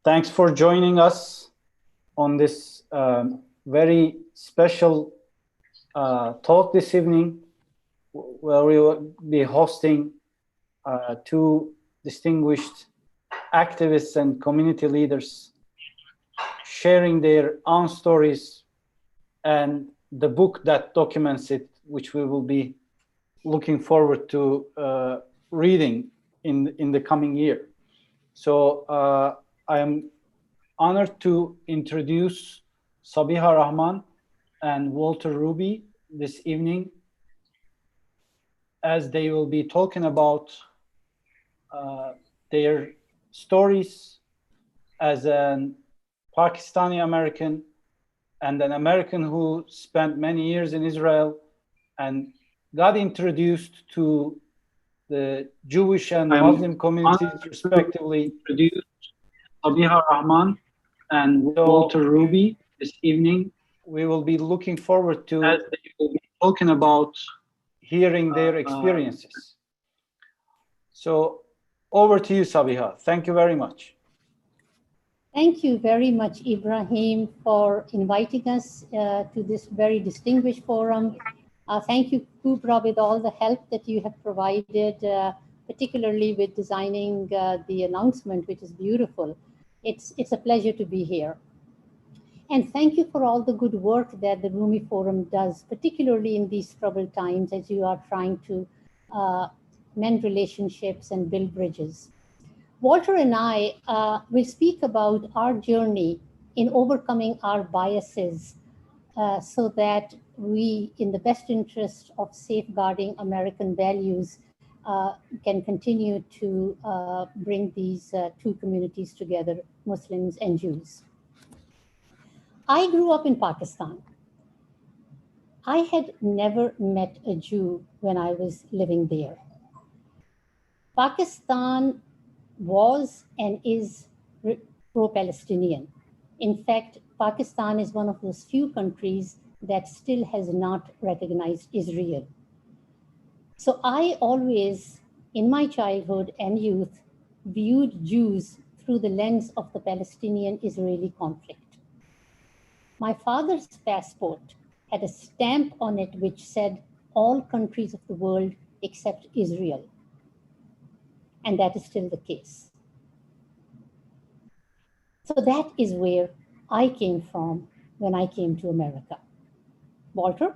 Thanks for joining us on this very special talk this evening, where we will be hosting two distinguished activists and community leaders sharing their own stories and the book that documents it, which we will be looking forward to reading in the coming year. So I am honored to introduce Sabeeha Rehman and Walter Ruby this evening, as they will be talking about their stories as an Pakistani American and an American who spent many years in Israel and got introduced to the Jewish and Muslim communities respectively. Sabeeha Rehman and Walter Ruby this evening. We will be looking forward to, as they will be talking about, hearing their experiences. So over to you, Sabeeha. Thank you very much. Thank you very much, Ibrahim, for inviting us to this very distinguished forum. Thank you, Kubra, with all the help that you have provided, particularly with designing the announcement, which is beautiful. It's a pleasure to be here. And thank you for all the good work that the Rumi Forum does, particularly in these troubled times as you are trying to mend relationships and build bridges. Walter and I will speak about our journey in overcoming our biases so that we, in the best interest of safeguarding American values, can continue to bring these two communities together, Muslims and Jews. I grew up in Pakistan. I had never met a Jew when I was living there. Pakistan was and is pro-Palestinian. In fact, Pakistan is one of those few countries that still has not recognized Israel. So I always, in my childhood and youth, viewed Jews through the lens of the Palestinian-Israeli conflict. My father's passport had a stamp on it which said all countries of the world except Israel. And that is still the case. So that is where I came from when I came to America. Walter?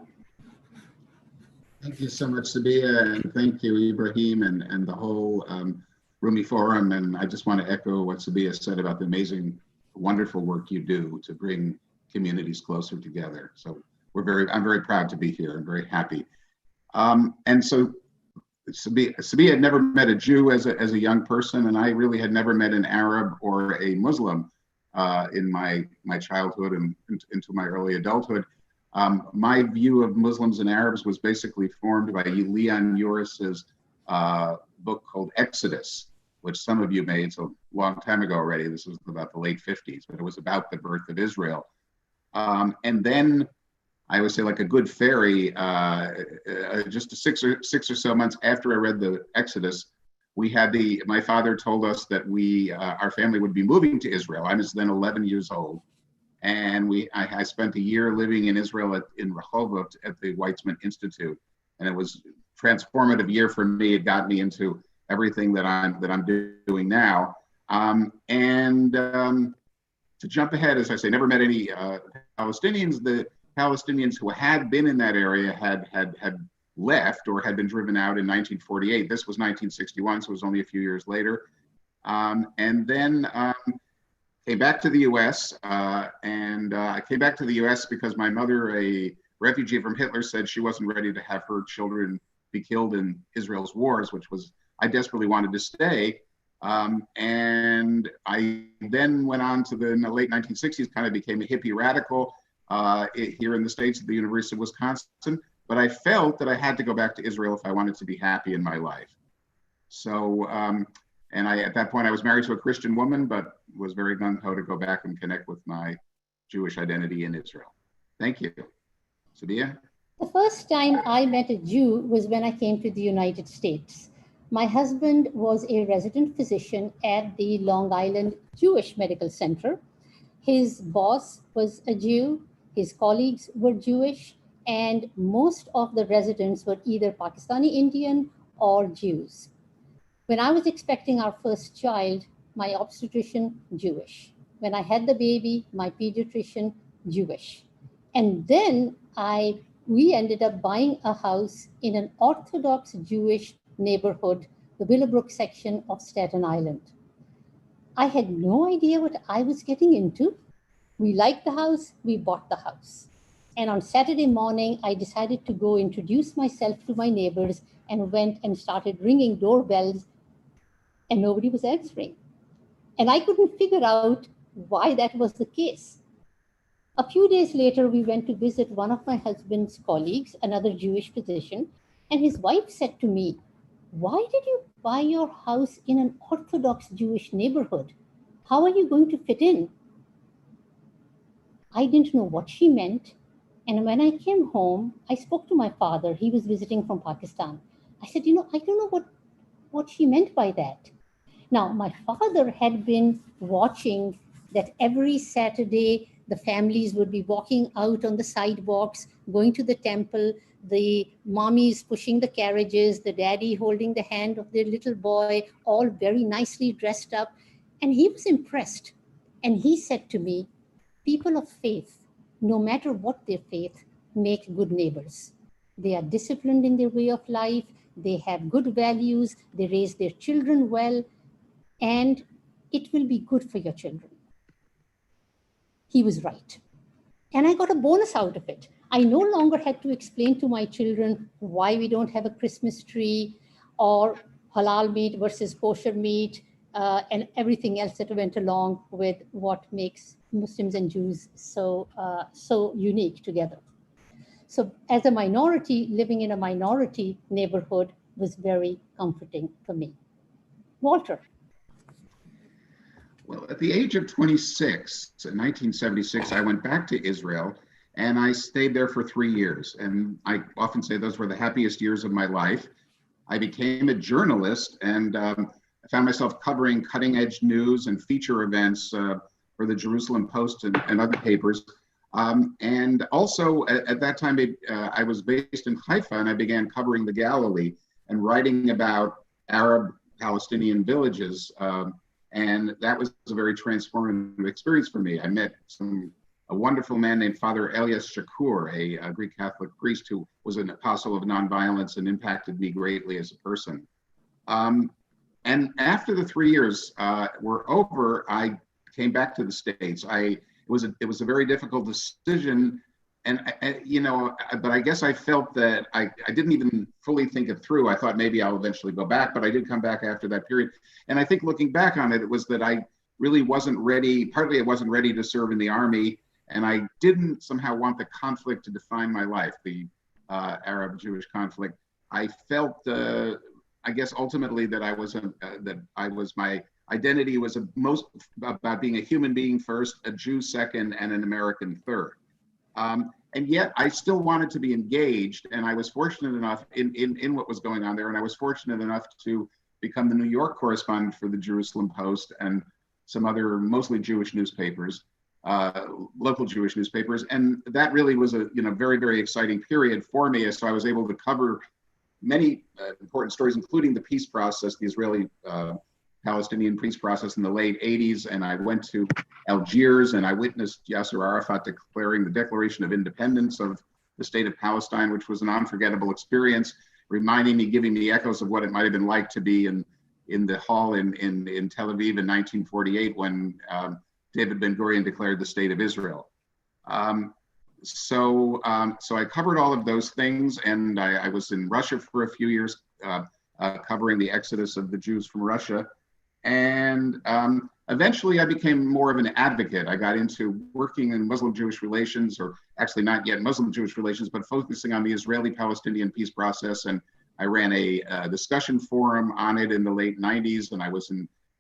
Thank you so much, Sabeeha, and thank you, Ibrahim, and the whole Rumi Forum. And I just want to echo what Sabeeha said about the amazing, wonderful work you do to bring communities closer together. So I'm very proud to be here. I'm very happy. And so Sabeeha had never met a Jew as a young person, and I really had never met an Arab or a Muslim in my childhood and into my early adulthood. My view of Muslims and Arabs was basically formed by Leon Uris's book called Exodus, which some of you made. It's a long time ago already. This was about the late 50s, but it was about the birth of Israel. And then I would say, like a good fairy, just 6 or so months after I read the Exodus, my father told us that our family would be moving to Israel. I was then 11 years old. And I spent a year living in Israel in Rehovot at the Weizmann Institute. And it was a transformative year for me. It got me into everything that I'm doing now. To jump ahead, as I say, never met any Palestinians. The Palestinians who had been in that area had left or had been driven out in 1948. This was 1961, so it was only a few years later. And then came back to the U.S. I came back to the U.S. because my mother, a refugee from Hitler, said she wasn't ready to have her children be killed in Israel's wars, I desperately wanted to stay. And I then went on to in the late 1960s, kind of became a hippie radical here in the States at the University of Wisconsin. But I felt that I had to go back to Israel if I wanted to be happy in my life. So, at that point, I was married to a Christian woman, but was very gung-ho to go back and connect with my Jewish identity in Israel. Thank you. Sabeeha? The first time I met a Jew was when I came to the United States. My husband was a resident physician at the Long Island Jewish Medical Center. His boss was a Jew, his colleagues were Jewish, and most of the residents were either Pakistani Indian or Jews. When I was expecting our first child, my obstetrician, Jewish. When I had the baby, my pediatrician, Jewish. And then we ended up buying a house in an Orthodox Jewish neighborhood, the Willowbrook section of Staten Island. I had no idea what I was getting into. We liked the house, we bought the house. And on Saturday morning, I decided to go introduce myself to my neighbors and went and started ringing doorbells, and nobody was answering. And I couldn't figure out why that was the case. A few days later, we went to visit one of my husband's colleagues, another Jewish physician, and his wife said to me, "Why did you buy your house in an Orthodox Jewish neighborhood? How are you going to fit in?" I didn't know what she meant. And when I came home, I spoke to my father. He was visiting from Pakistan. I said, I don't know what she meant by that. Now, my father had been watching that every Saturday, the families would be walking out on the sidewalks, going to the temple, the mommies pushing the carriages, the daddy holding the hand of their little boy, all very nicely dressed up. And he was impressed. And he said to me, "People of faith, no matter what their faith, make good neighbors. They are disciplined in their way of life. They have good values. They raise their children well. And it will be good for your children." He was right. And I got a bonus out of it. I no longer had to explain to my children why we don't have a Christmas tree or halal meat versus kosher meat and everything else that went along with what makes Muslims and Jews so unique together. So as a minority, living in a minority neighborhood was very comforting for me. Walter. Well, at the age of 26, in 1976, I went back to Israel and I stayed there for 3 years. And I often say those were the happiest years of my life. I became a journalist and I found myself covering cutting edge news and feature events for the Jerusalem Post and other papers. And also at that time, I was based in Haifa and I began covering the Galilee and writing about Arab Palestinian villages. And that was a very transformative experience for me. I met a wonderful man named Father Elias Shakur, a Greek Catholic priest who was an apostle of nonviolence and impacted me greatly as a person. And after the 3 years were over, I came back to the States. It was a very difficult decision. And, but I guess I felt that I didn't even fully think it through. I thought maybe I'll eventually go back, but I did come back after that period. And I think looking back on it, it was that I really wasn't ready. Partly I wasn't ready to serve in the army. And I didn't somehow want the conflict to define my life, the Arab-Jewish conflict. I felt, I guess ultimately that my identity was most about being a human being first, a Jew second, and an American third. And yet I still wanted to be engaged, and I was fortunate enough in what was going on there, and I was fortunate enough to become the New York correspondent for the Jerusalem Post and some other mostly Jewish newspapers, local Jewish newspapers, and that really was a very, very exciting period for me. So I was able to cover many important stories, including the peace process, the Israeli-Palestinian peace process in the late 80s, and I went to Algiers and I witnessed Yasser Arafat declaring the Declaration of Independence of the state of Palestine, which was an unforgettable experience, giving me echoes of what it might have been like to be in the hall in Tel Aviv in 1948 when David Ben-Gurion declared the state of Israel. So I covered all of those things, and I was in Russia for a few years covering the exodus of the Jews from Russia. And eventually I became more of an advocate. I got into working in Muslim-Jewish relations, or actually not yet Muslim-Jewish relations, but focusing on the Israeli-Palestinian peace process. And I ran a discussion forum on it in the late 90s. And I was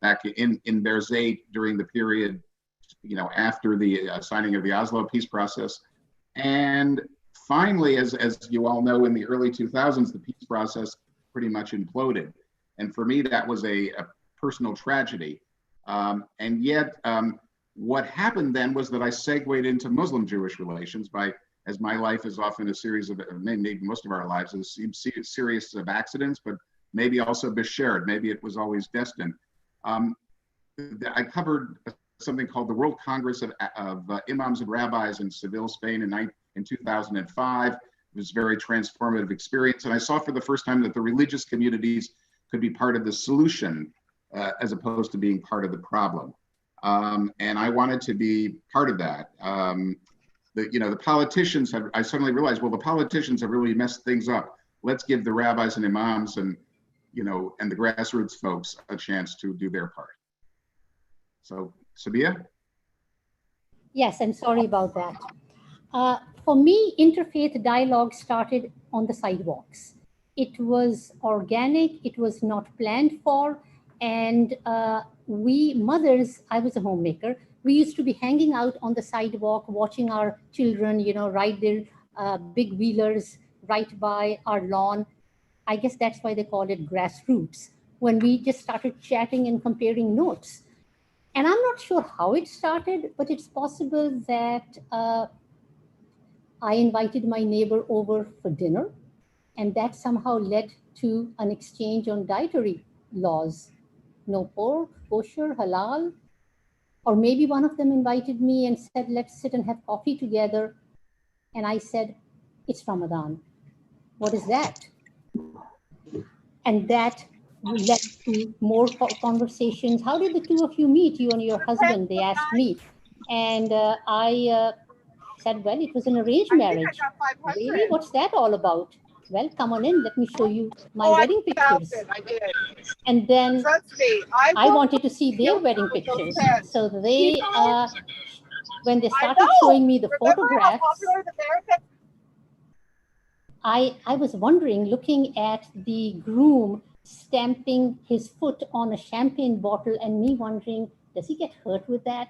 back in Berzeit during the period, after the signing of the Oslo peace process. And finally, as you all know, in the early 2000s, the peace process pretty much imploded. And for me, that was a personal tragedy. And yet, what happened then was that I segued into Muslim-Jewish relations by, as my life is often a series of, maybe most of our lives is a series of accidents, but maybe also beshared, maybe it was always destined. I covered something called the World Congress of Imams and Rabbis in Seville, Spain in 2005. It was a very transformative experience. And I saw for the first time that the religious communities could be part of the solution as opposed to being part of the problem. And I wanted to be part of that. The politicians have, I suddenly realized, well, the politicians have really messed things up. Let's give the rabbis and imams and the grassroots folks a chance to do their part. So, Sabeeha? Yes, I'm sorry about that. For me, interfaith dialogue started on the sidewalks. It was organic, it was not planned for, and we mothers, I was a homemaker, we used to be hanging out on the sidewalk, watching our children, ride their big wheelers right by our lawn. I guess that's why they call it grassroots, when we just started chatting and comparing notes. And I'm not sure how it started, but it's possible that I invited my neighbor over for dinner, and that somehow led to an exchange on dietary laws. No pork, kosher, halal. Or maybe one of them invited me and said, let's sit and have coffee together. And I said, it's Ramadan. What is that? And that led to more conversations. How did the two of you meet, you and your husband? They asked me. And I said, well, it was an arranged marriage. Really? What's that all about? Well, come on in. Let me show you my wedding pictures. I did. And then Trust me, I wanted to see their wedding pictures. So they, when they started showing me the photographs, I was wondering, looking at the groom stamping his foot on a champagne bottle and me wondering, does he get hurt with that?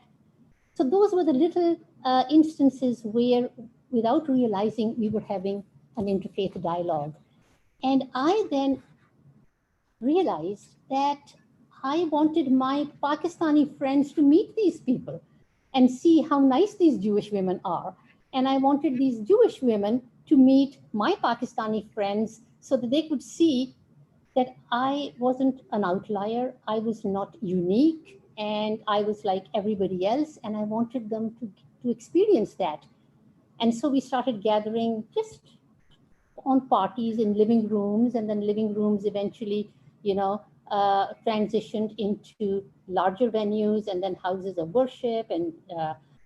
So those were the little instances where, without realizing, we were having an interfaith dialogue. And I then realized that I wanted my Pakistani friends to meet these people and see how nice these Jewish women are. And I wanted these Jewish women to meet my Pakistani friends so that they could see that I wasn't an outlier, I was not unique, and I was like everybody else, and I wanted them to experience that. And so we started gathering just on parties in living rooms, and then living rooms eventually, transitioned into larger venues and then houses of worship and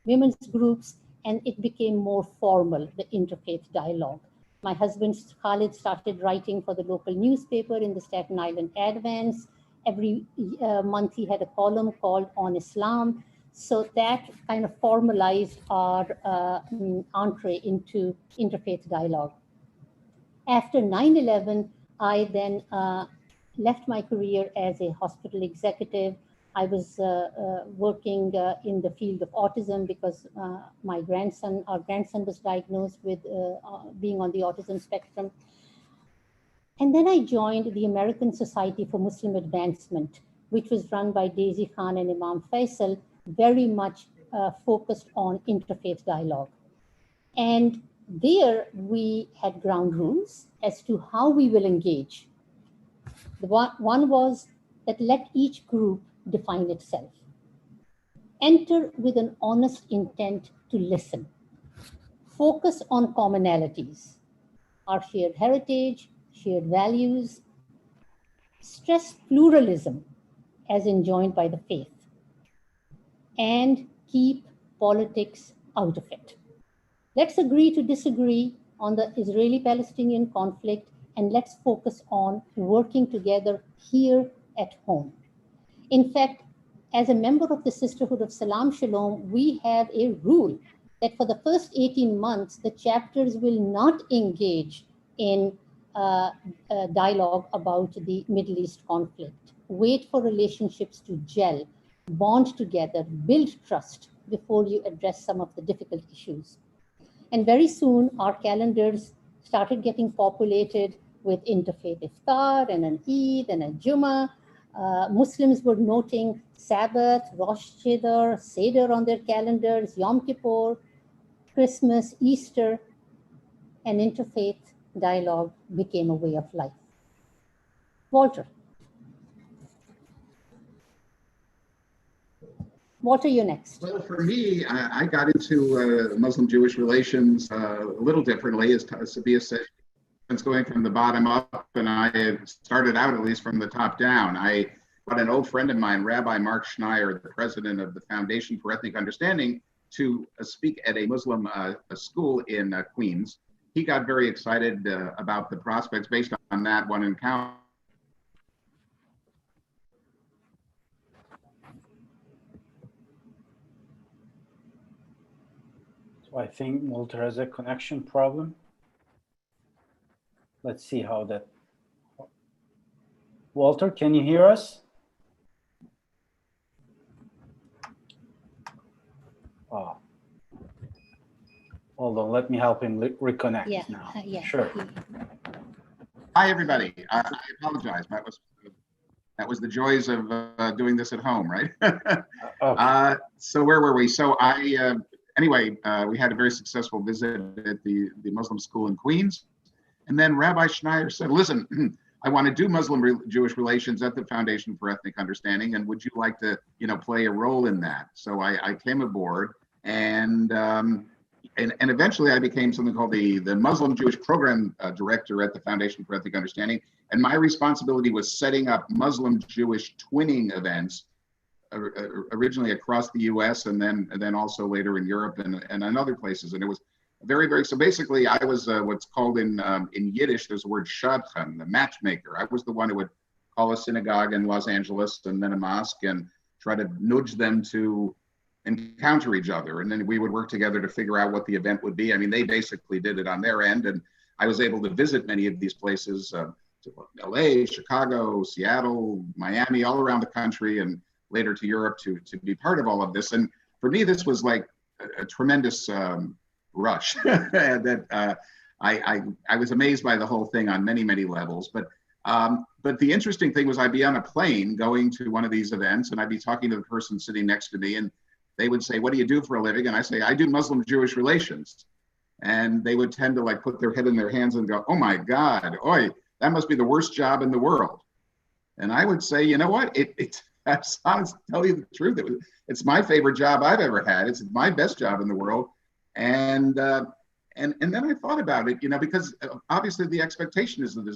women's groups, and it became more formal, the interfaith dialogue. My husband, Khalid, started writing for the local newspaper in the Staten Island Advance. Every month he had a column called On Islam. So that kind of formalized our entree into interfaith dialogue. After 9/11, I then left my career as a hospital executive. I was working in the field of autism because our grandson was diagnosed with being on the autism spectrum. And then I joined the American Society for Muslim Advancement, which was run by Daisy Khan and Imam Faisal, very much focused on interfaith dialogue. And there we had ground rules as to how we will engage. The one was that let each group define itself. Enter with an honest intent to listen. Focus on commonalities, our shared heritage, shared values. Stress pluralism as enjoined by the faith. And keep politics out of it. Let's agree to disagree on the Israeli-Palestinian conflict, and let's focus on working together here at home. In fact, as a member of the Sisterhood of Salam Shalom, we have a rule that for the first 18 months, the chapters will not engage in dialogue about the Middle East conflict. Wait for relationships to gel, bond together, build trust before you address some of the difficult issues. And very soon, our calendars started getting populated with interfaith iftar and an Eid and a Jummah. Muslims were noting Sabbath, Rosh Hashanah, Seder on their calendars, Yom Kippur, Christmas, Easter, and interfaith dialogue became a way of life. Walter. Walter, you're next. Well, for me, I got into Muslim-Jewish relations a little differently, as Sabeeha said. It's going from the bottom up, and I started out at least from the top down. I got an old friend of mine, Rabbi Mark Schneier, the president of the Foundation for Ethnic Understanding, to speak at a Muslim school in Queens. He got very excited about the prospects based on that one encounter. So I think Walter has a connection problem. Let's see how that. Walter, can you hear us? Oh. Hold on, let me help him reconnect now. Yeah. Sure. Hi, everybody. I apologize. That was the joys of doing this at home, right? Okay. So where were we? So anyway, we had a very successful visit at the Muslim school in Queens. And then Rabbi Schneier said, listen, I want to do Muslim-Jewish relations at the Foundation for Ethnic Understanding, and would you like to, play a role in that? So I came aboard, and eventually I became something called the Muslim-Jewish Program Director at the Foundation for Ethnic Understanding. And my responsibility was setting up Muslim-Jewish twinning events, originally across the U.S. and then also later in Europe and in other places. And it was very, very, so basically I was what's called in Yiddish, there's the word shadchan, the matchmaker. I was the one who would call a synagogue in Los Angeles and then a mosque and try to nudge them to encounter each other. And then we would work together to figure out what the event would be. I mean, they basically did it on their end. And I was able to visit many of these places, to LA, Chicago, Seattle, Miami, all around the country, and later to Europe to be part of all of this. And for me, this was like a tremendous rush that I was amazed by the whole thing on many, many levels. But the interesting thing was I'd be on a plane going to one of these events and I'd be talking to the person sitting next to me and they would say, what do you do for a living? And I say, I do Muslim-Jewish relations. And they would tend to like put their head in their hands and go, oh my God, oi, that must be the worst job in the world. And I would say, you know what, that's honest, to tell you the truth, it's my favorite job I've ever had. It's my best job in the world. And then I thought about it, because obviously the expectation is that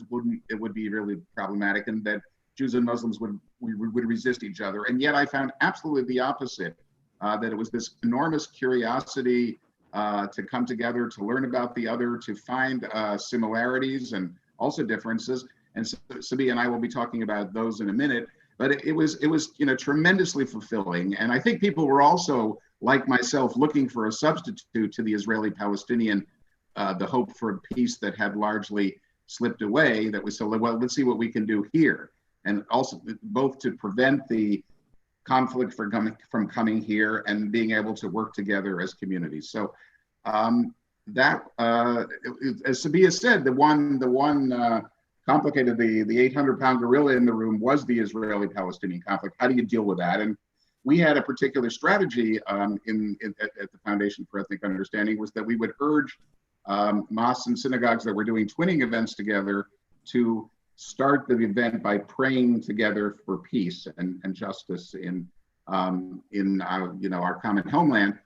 it would be really problematic and that Jews and Muslims would resist each other. And yet I found absolutely the opposite, that it was this enormous curiosity to come together, to learn about the other, to find similarities and also differences. And Sabeeha and I will be talking about those in a minute. But it was tremendously fulfilling. And I think people were also, like myself, looking for a substitute to the Israeli-Palestinian, the hope for peace that had largely slipped away. That was so, well, let's see what we can do here. And also both to prevent the conflict from coming here and being able to work together as communities. So that, as Sabeeha said, the one complicated, the 800-pound gorilla in the room was the Israeli-Palestinian conflict. How do you deal with that? And we had a particular strategy at the Foundation for Ethnic Understanding, was that we would urge mosques and synagogues that were doing twinning events together to start the event by praying together for peace and justice in our common homeland.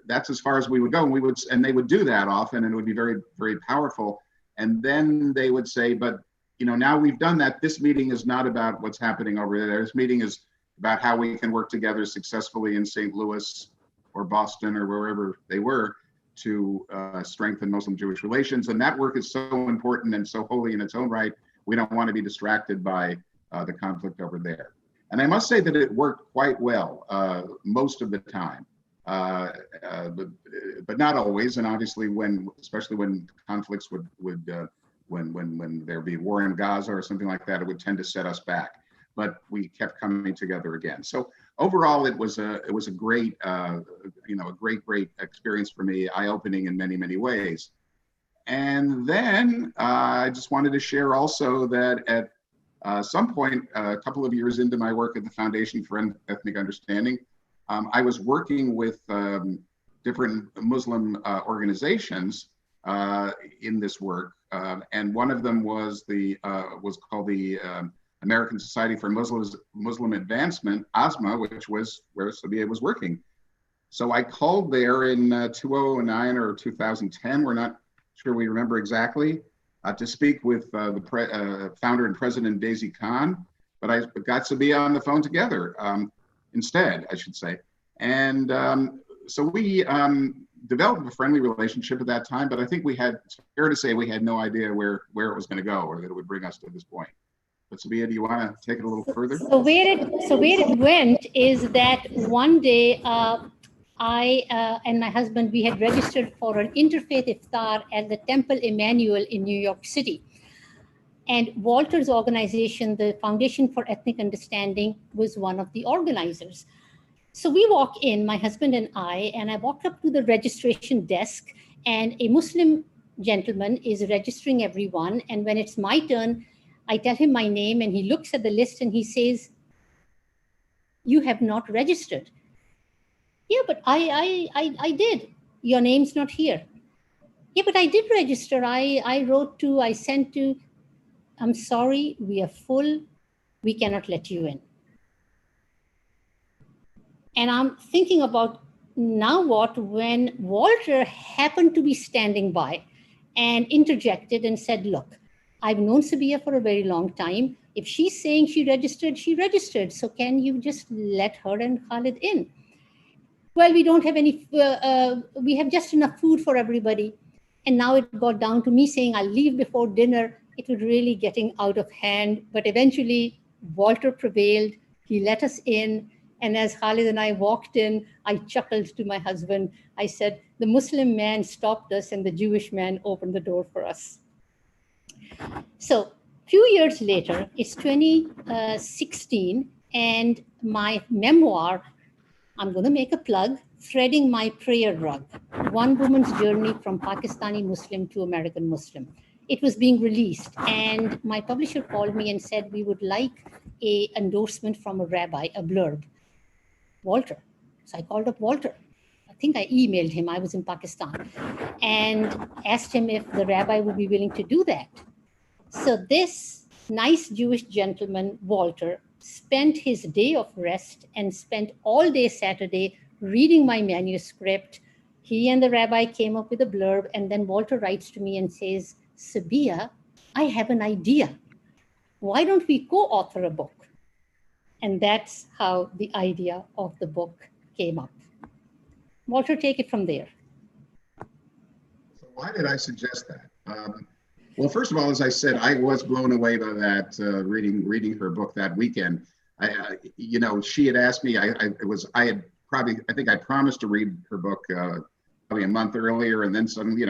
That's as far as we would go, and they would do that often, and it would be very, very powerful. And then they would say, but now we've done that. This meeting is not about what's happening over there. This meeting is about how we can work together successfully in St. Louis or Boston or wherever they were to strengthen Muslim-Jewish relations. And that work is so important and so holy in its own right. We don't want to be distracted by the conflict over there. And I must say that it worked quite well most of the time, but not always. And obviously, especially when conflicts when there'd be war in Gaza or something like that, it would tend to set us back. But we kept coming together again. So overall, it was a great, great experience for me, eye-opening in many, many ways. And then I just wanted to share also that at some point, a couple of years into my work at the Foundation for Ethnic Understanding, I was working with different Muslim organizations in this work, and one of them was called the American Society for Muslim Advancement, ASMA, which was where Sabeeha was working. So I called there in 2009 or 2010. We're not sure we remember exactly, to speak with the founder and president, Daisy Khan, but I got Sabeeha on the phone together instead, I should say. And so we developed a friendly relationship at that time, but I think it's fair to say we had no idea where it was going to go or that it would bring us to this point. But Sabeeha, do you want to take it a little further? So where it went is that one day, I and my husband, we had registered for an interfaith iftar at the Temple Emmanuel in New York City. And Walter's organization, the Foundation for Ethnic Understanding, was one of the organizers. So we walk in, my husband and I walked up to the registration desk, and a Muslim gentleman is registering everyone. And when it's my turn, I tell him my name, and he looks at the list and he says, "You have not registered." "Yeah, but I did. Your name's not here." "Yeah, but I did register. I wrote to, I sent to." "I'm sorry, we are full. We cannot let you in." And I'm thinking about now what, when Walter happened to be standing by and interjected and said, "Look, I've known Sabeeha for a very long time. If she's saying she registered, she registered. So can you just let her and Khalid in?" "Well, we don't have any, we have just enough food for everybody." And now it got down to me saying, "I'll leave before dinner." It was really getting out of hand, but eventually Walter prevailed. He let us in. And as Khalid and I walked in, I chuckled to my husband. I said, "The Muslim man stopped us and the Jewish man opened the door for us." So a few years later, it's 2016, and my memoir, I'm going to make a plug, Threading My Prayer Rug, One Woman's Journey from Pakistani Muslim to American Muslim. It was being released, and my publisher called me and said, "We would like an endorsement from a rabbi, a blurb." Walter. So I called up Walter. I think I emailed him. I was in Pakistan, and asked him if the rabbi would be willing to do that. So this nice Jewish gentleman, Walter, spent his day of rest and spent all day Saturday reading my manuscript. He and the rabbi came up with a blurb, and then Walter writes to me and says, "Sabeeha, I have an idea. Why don't we co-author a book?" And that's how the idea of the book came up. Walter, take it from there. So why did I suggest that? Well, first of all, as I said, I was blown away by that, reading her book that weekend. She had asked me, I think I promised to read her book probably a month earlier, and then suddenly,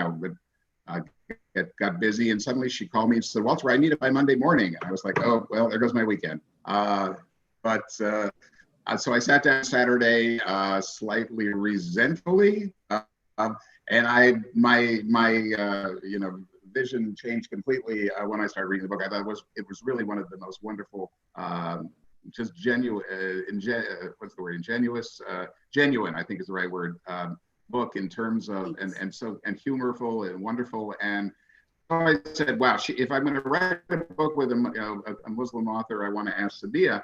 got busy, and suddenly she called me and said, "Walter, I need it by Monday morning." And I was like, "Oh, well, there goes my weekend." So I sat down Saturday, slightly resentfully, and my vision changed completely when I started reading the book. I thought it was really one of the most wonderful, just genuine, genuine, I think is the right word, book in terms of, and humorful and wonderful. And so I said, wow, if I'm going to write a book with a Muslim author, I want to ask Sabeeha.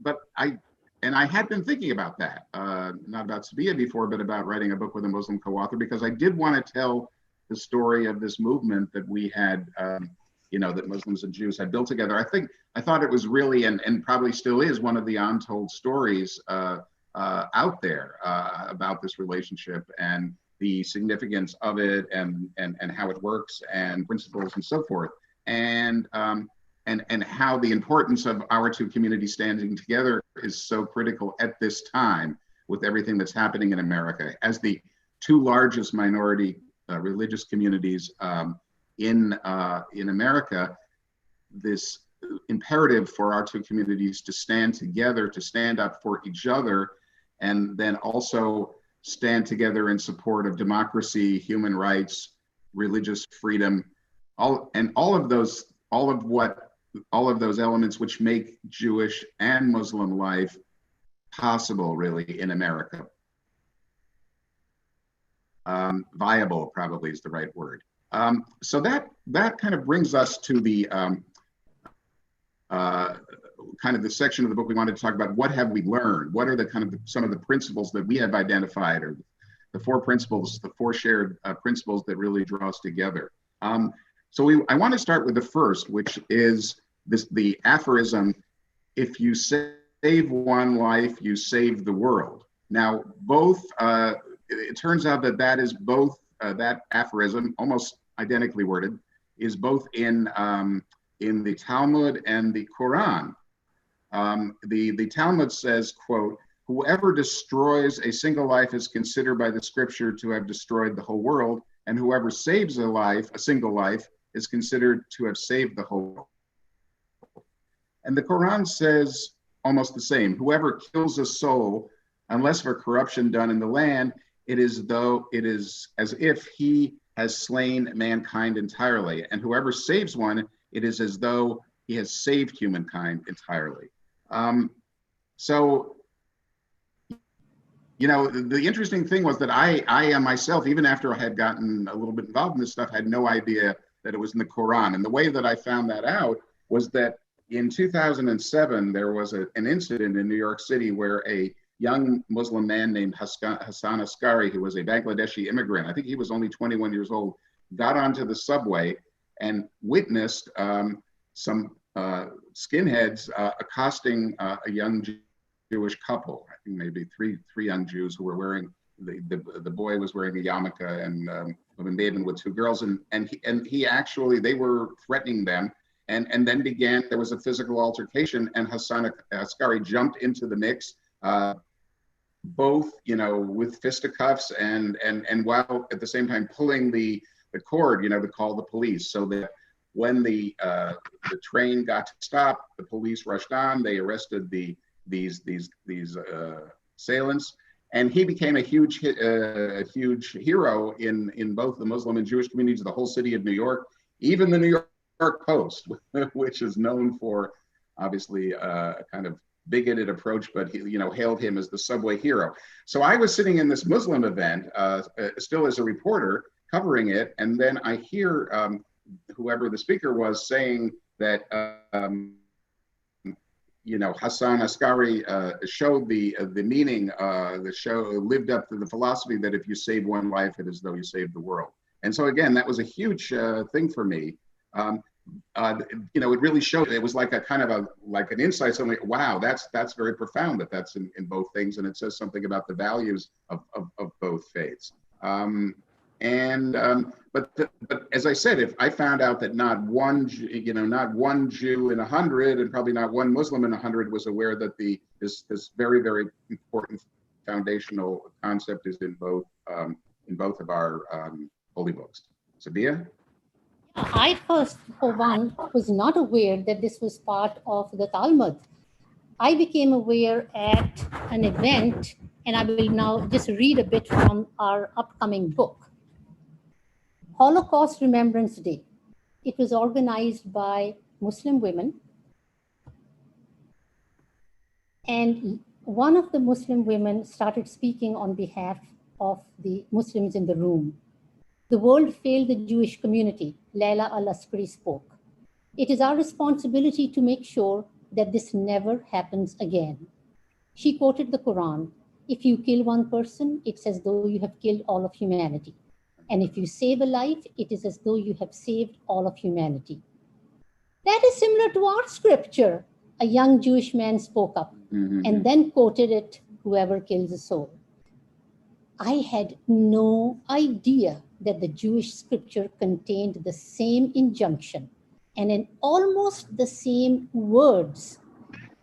But I had been thinking about that, not about Sabeeha before, but about writing a book with a Muslim co-author, because I did want to tell the story of this movement that we had, that Muslims and Jews had built together. I thought it was really, and probably still is, one of the untold stories out there about this relationship and the significance of it, and how it works, and principles and so forth. And how the importance of our two communities standing together is so critical at this time with everything that's happening in America. As the two largest minority religious communities in America, this imperative for our two communities to stand together, to stand up for each other, and then also stand together in support of democracy, human rights, religious freedom, all of those elements which make Jewish and Muslim life possible, really, in America. Viable probably is the right word. So that kind of brings us to the kind of the section of the book we wanted to talk about. What have we learned? What are the kind of some of the principles that we have identified, or the four principles, the four shared principles that really draw us together? So I want to start with the first, which is the aphorism, if you save one life, you save the world. Now, both, it turns out that is both, that aphorism, almost identically worded, is both in the Talmud and the Quran. The Talmud says, quote, "Whoever destroys a single life is considered by the scripture to have destroyed the whole world, and whoever saves a single life, is considered to have saved the whole world." And the Quran says almost the same. "Whoever kills a soul, unless for corruption done in the land, it is as if he has slain mankind entirely. And whoever saves one, it is as though he has saved humankind entirely." So, you know, the interesting thing was that I myself, even after I had gotten a little bit involved in this stuff, had no idea that it was in the Quran. And the way that I found that out was that in 2007, there was an incident in New York City where a young Muslim man named Hassan Askari, who was a Bangladeshi immigrant, I think he was only 21 years old, got onto the subway and witnessed some skinheads accosting a young Jewish couple. I think maybe three young Jews who were wearing, the boy was wearing a yarmulke and a maiden with two girls, and he actually, they were threatening them. And then there was a physical altercation, and Hassan Askari jumped into the mix, both, you know, with fisticuffs and while at the same time pulling the cord, you know, to call the police. So that when the train got to stop, the police rushed on. They arrested these assailants, and he became a huge hero in both the Muslim and Jewish communities of the whole city of New York, even the New York Post, which is known for obviously a kind of bigoted approach, but he, you know, hailed him as the subway hero. So I was sitting in this Muslim event, still as a reporter, covering it, and then I hear whoever the speaker was saying that you know, Hassan Askari showed the meaning, the show lived up to the philosophy that if you save one life, it is as though you saved the world. And so again, that was a huge thing for me. You know, it really showed, it was like a kind of like an insight, something like, wow, that's very profound, that's in both things. And it says something about the values of both faiths. But as I said, if I found out that not one Jew in 100, and probably not one Muslim in 100 was aware that this very, very important foundational concept is in both of our holy books. Sabeeha? I first, for one, was not aware that this was part of the Talmud. I became aware at an event, and I will now just read a bit from our upcoming book. Holocaust Remembrance Day. It was organized by Muslim women. And one of the Muslim women started speaking on behalf of the Muslims in the room. "The world failed the Jewish community," Laila al-Askari spoke. "It is our responsibility to make sure that this never happens again." She quoted the Quran, "If you kill one person, it's as though you have killed all of humanity. And if you save a life, it is as though you have saved all of humanity." That is similar to our scripture. A young Jewish man spoke up and then quoted it, "Whoever kills a soul." I had no idea that the Jewish scripture contained the same injunction and in almost the same words.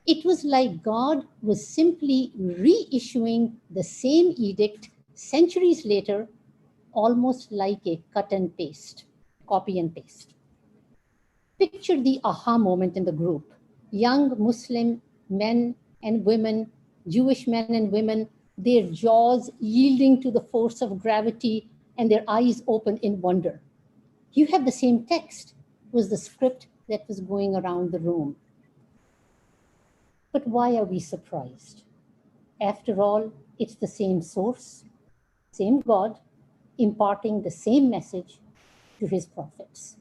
It was like God was simply reissuing the same edict centuries later, almost like a cut and paste, copy and paste. Picture the aha moment in the group. Young Muslim men and women, Jewish men and women, their jaws yielding to the force of gravity and their eyes open in wonder. You have the same text, was the script that was going around the room. But why are we surprised? After all, it's the same source, same God, imparting the same message to his prophets.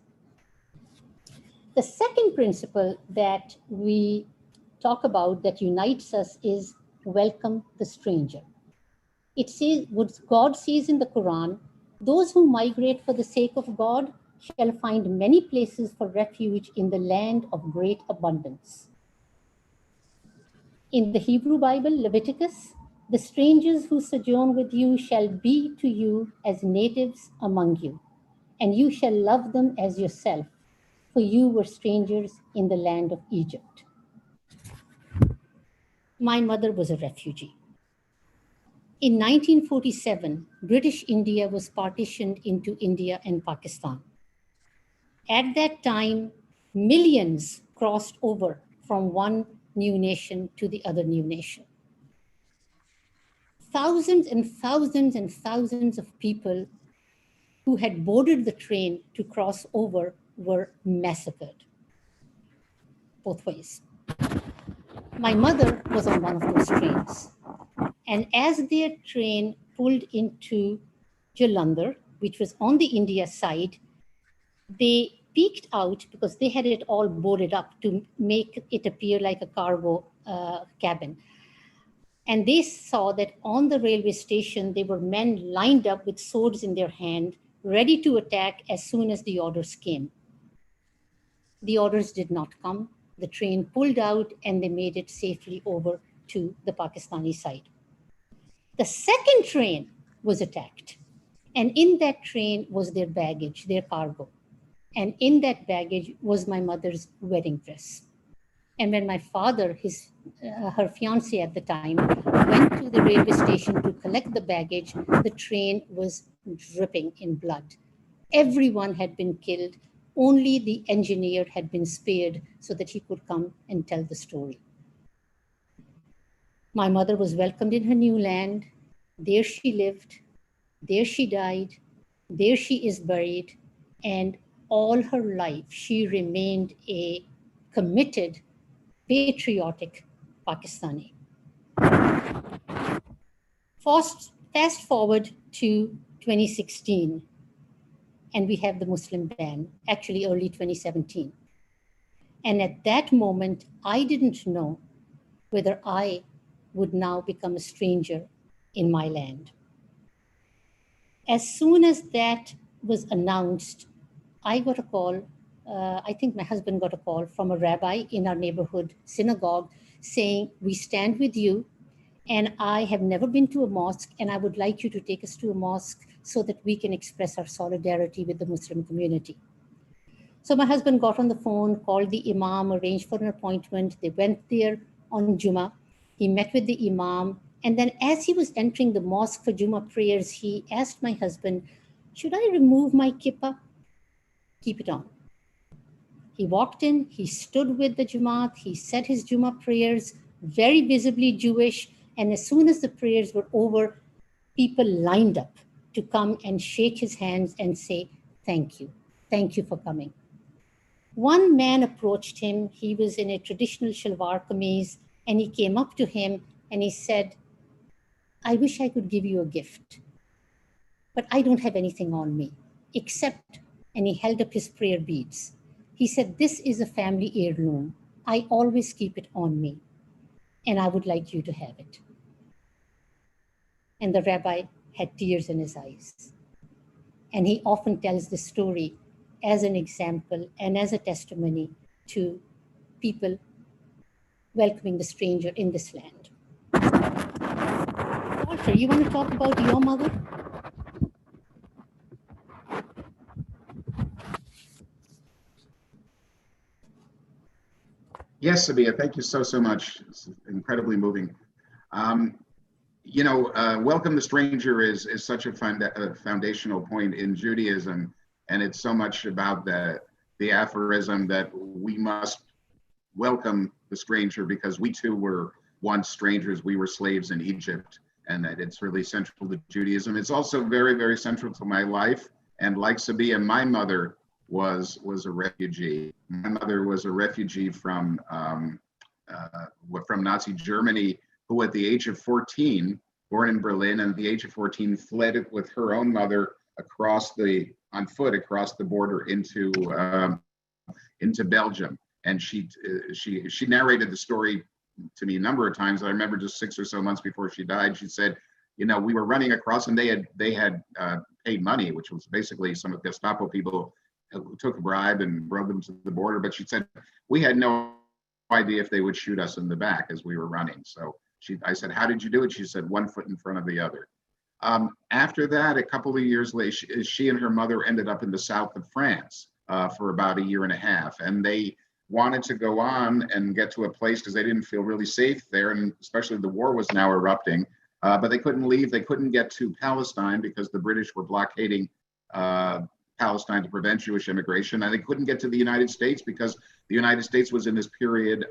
The second principle that we talk about that unites us is welcome the stranger. It says what God says in the Quran, those who migrate for the sake of God shall find many places for refuge in the land of great abundance. In the Hebrew Bible, Leviticus, the strangers who sojourn with you shall be to you as natives among you, and you shall love them as yourself, for you were strangers in the land of Egypt. My mother was a refugee. In 1947, British India was partitioned into India and Pakistan. At that time, millions crossed over from one new nation to the other new nation. Thousands and thousands and thousands of people who had boarded the train to cross over were massacred, both ways. My mother was on one of those trains. And as their train pulled into Jalandhar, which was on the India side, they peeked out because they had it all boarded up to make it appear like a cargo cabin. And they saw that on the railway station, there were men lined up with swords in their hand, ready to attack as soon as the orders came. The orders did not come. The train pulled out and they made it safely over to the Pakistani side. The second train was attacked. And in that train was their baggage, their cargo. And in that baggage was my mother's wedding dress. And when my father, her fiancé at the time, went to the railway station to collect the baggage, the train was dripping in blood. Everyone had been killed. Only the engineer had been spared so that he could come and tell the story. My mother was welcomed in her new land. There she lived. There she died. There she is buried. And all her life, she remained a committed, patriotic Pakistani. Fast forward to 2016, and we have the Muslim ban, actually early 2017. And at that moment, I didn't know whether I would now become a stranger in my land. As soon as that was announced, I got a call. I think my husband got a call from a rabbi in our neighborhood synagogue saying, we stand with you, and I have never been to a mosque, and I would like you to take us to a mosque so that we can express our solidarity with the Muslim community. So my husband got on the phone, called the imam, arranged for an appointment. They went there on Jummah. He met with the imam. And then as he was entering the mosque for Jummah prayers, he asked my husband, should I remove my kippah? Keep it on. He walked in, he stood with the Jamaat, he said his Jummah prayers, very visibly Jewish. And as soon as the prayers were over, people lined up to come and shake his hands and say, thank you. Thank you for coming. One man approached him. He was in a traditional shalwar kameez, and he came up to him and he said, I wish I could give you a gift, but I don't have anything on me except, and he held up his prayer beads. He said, this is a family heirloom. I always keep it on me, and I would like you to have it. And the rabbi had tears in his eyes. And he often tells this story as an example and as a testimony to people welcoming the stranger in this land. Walter, you want to talk about your mother? Yes, Sabeeha, thank you so much. It's incredibly moving. Welcome the stranger is such a foundational point in Judaism, and it's so much about the aphorism that we must welcome the stranger because we too were once strangers. We were slaves in Egypt, and that it's really central to Judaism. It's also very, very central to my life. And like Sabeeha, my mother was a refugee. My mother was a refugee from Nazi Germany, who at the age of 14, born in Berlin, and at the age of 14 fled with her own mother on foot across the border into Belgium. And she narrated the story to me a number of times. I remember just 6 or so months before she died, she said, you know, we were running across, and they had paid money, which was basically some of the Gestapo people who took a bribe and brought them to the border. But she said, we had no idea if they would shoot us in the back as we were running. So I said, how did you do it? She said, 1 foot in front of the other. After that, a couple of years later, she and her mother ended up in the south of France for about a year and a half. And they wanted to go on and get to a place because they didn't feel really safe there. And especially the war was now erupting, but they couldn't leave. They couldn't get to Palestine because the British were blockading Palestine to prevent Jewish immigration. And they couldn't get to the United States because the United States was in this period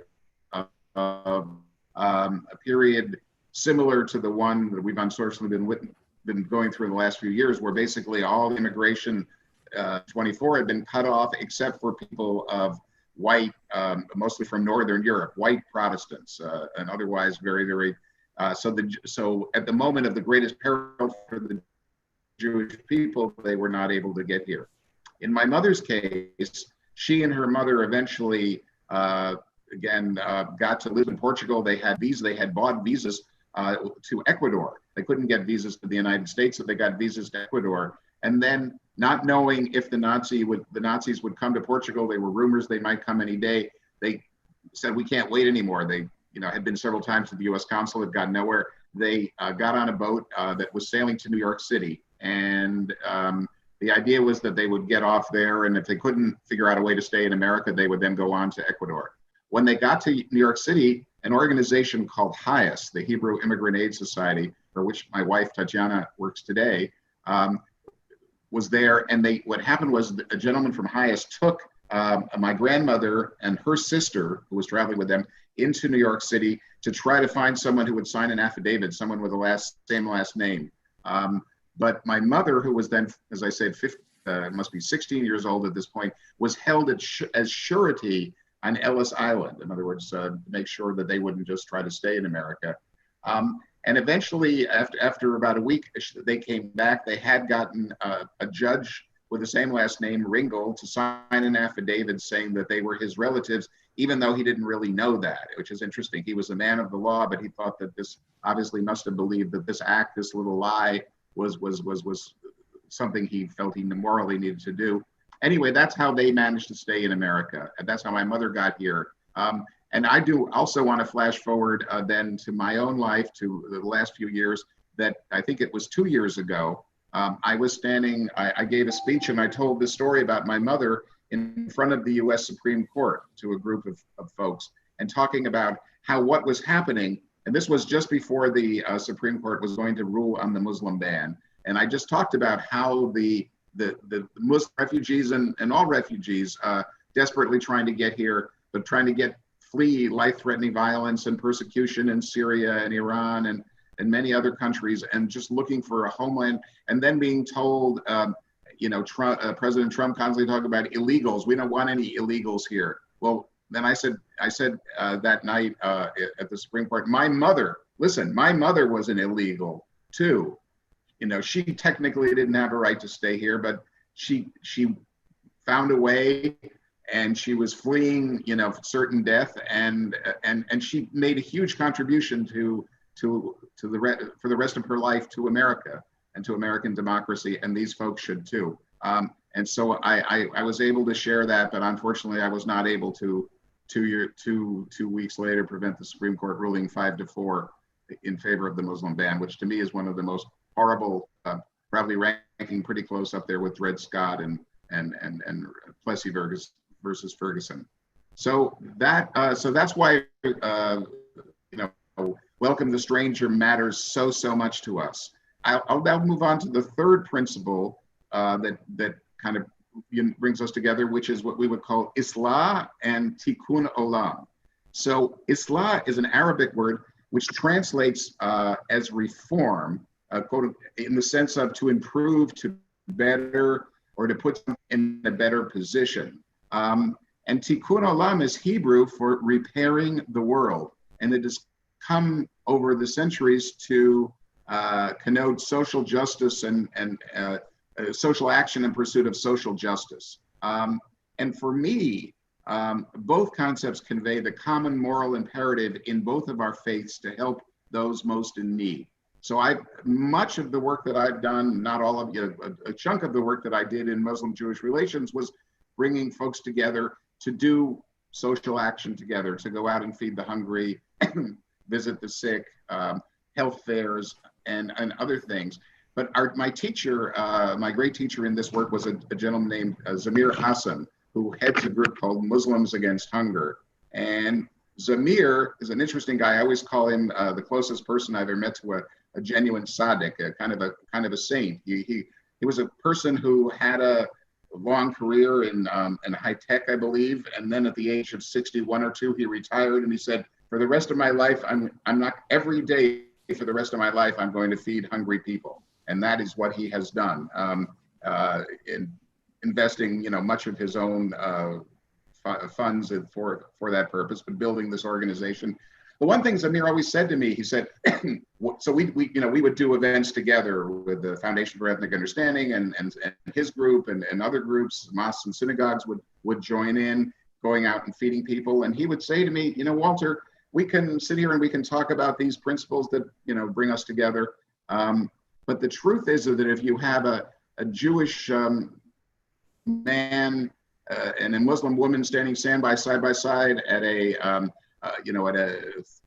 of a period similar to the one that we've unfortunately been going through in the last few years, where basically all the immigration 24 had been cut off except for people of white, mostly from Northern Europe, white Protestants, and otherwise very, very. So at the moment of the greatest peril for the Jewish people, they were not able to get here. In my mother's case, she and her mother eventually, got to live in Portugal. They had visas. They had bought visas to Ecuador. They couldn't get visas to the United States, so they got visas to Ecuador. And then, not knowing if the Nazis would come to Portugal, there were rumors they might come any day. They said, we can't wait anymore. They, had been several times to the U.S. consulate, got nowhere. They got on a boat that was sailing to New York City, and the idea was that they would get off there, and if they couldn't figure out a way to stay in America, they would then go on to Ecuador. When they got to New York City, an organization called HIAS, the Hebrew Immigrant Aid Society, for which my wife Tatiana works today, was there. And what happened was a gentleman from HIAS took my grandmother and her sister, who was traveling with them, into New York City to try to find someone who would sign an affidavit, someone with the same last name. But my mother, who was then, as I said, must be 16 years old at this point, was held as surety on Ellis Island. In other words, to make sure that they wouldn't just try to stay in America. And eventually, after about a week, they came back. They had gotten a judge with the same last name, Ringel, to sign an affidavit saying that they were his relatives, even though he didn't really know that, which is interesting. He was a man of the law, but he thought that this obviously must have believed that this act, this little lie, was something he felt he morally needed to do. Anyway, that's how they managed to stay in America. And that's how my mother got here. And I do also want to flash forward then to my own life, to the last few years, that I think it was 2 years ago. I was standing, I gave a speech, and I told this story about my mother in front of the US Supreme Court to a group of folks, and talking about how what was happening, and this was just before the Supreme Court was going to rule on the Muslim ban. And I just talked about how the Muslim refugees and all refugees desperately trying to get here, but trying to flee life-threatening violence and persecution in Syria and Iran and many other countries, and just looking for a homeland, and then being told, President Trump constantly talked about illegals. We don't want any illegals here. Well, then I said that night at the Supreme Court, my mother was an illegal too. She technically didn't have a right to stay here, but she found a way, and she was fleeing, certain death, and she made a huge contribution for the rest of her life to America and to American democracy, and these folks should too. And so I was able to share that, but unfortunately I was not able to 2 weeks later prevent the Supreme Court ruling 5-4 in favor of the Muslim ban, which to me is one of the most horrible, probably ranking pretty close up there with Dred Scott and Plessy versus Ferguson. So that's why welcome the stranger matters so much to us. I'll now move on to the third principle that kind of brings us together, which is what we would call Islah and Tikkun Olam. So Islah is an Arabic word which translates as reform, quote, in the sense of to improve, to better, or to put them in a better position. And tikkun olam is Hebrew for repairing the world. And it has come over the centuries to connote social justice and social action in pursuit of social justice. And for me, both concepts convey the common moral imperative in both of our faiths to help those most in need. So much of the work that I've done, not all of you, a chunk of the work that I did in Muslim-Jewish relations was bringing folks together to do social action together, to go out and feed the hungry, visit the sick, health fairs, and other things. But my teacher, my great teacher in this work was a gentleman named Zamir Hassan, who heads a group called Muslims Against Hunger. And Zamir is an interesting guy. I always call him the closest person I've ever met to a genuine tzaddik, a kind of a saint. He was a person who had a long career in high tech, I believe, and then at the age of 61 or 2, he retired, and he said, "For the rest of my life, I'm not every day for the rest of my life, I'm going to feed hungry people," and that is what he has done, in investing, much of his own funds for that purpose, but building this organization. The one thing Zamir always said to me, he said, so we would do events together with the Foundation for Ethnic Understanding and his group and other groups, mosques and synagogues would join in, going out and feeding people. And he would say to me, Walter, we can sit here and we can talk about these principles that, bring us together. But the truth is that if you have a Jewish man and a Muslim woman standing side by side at a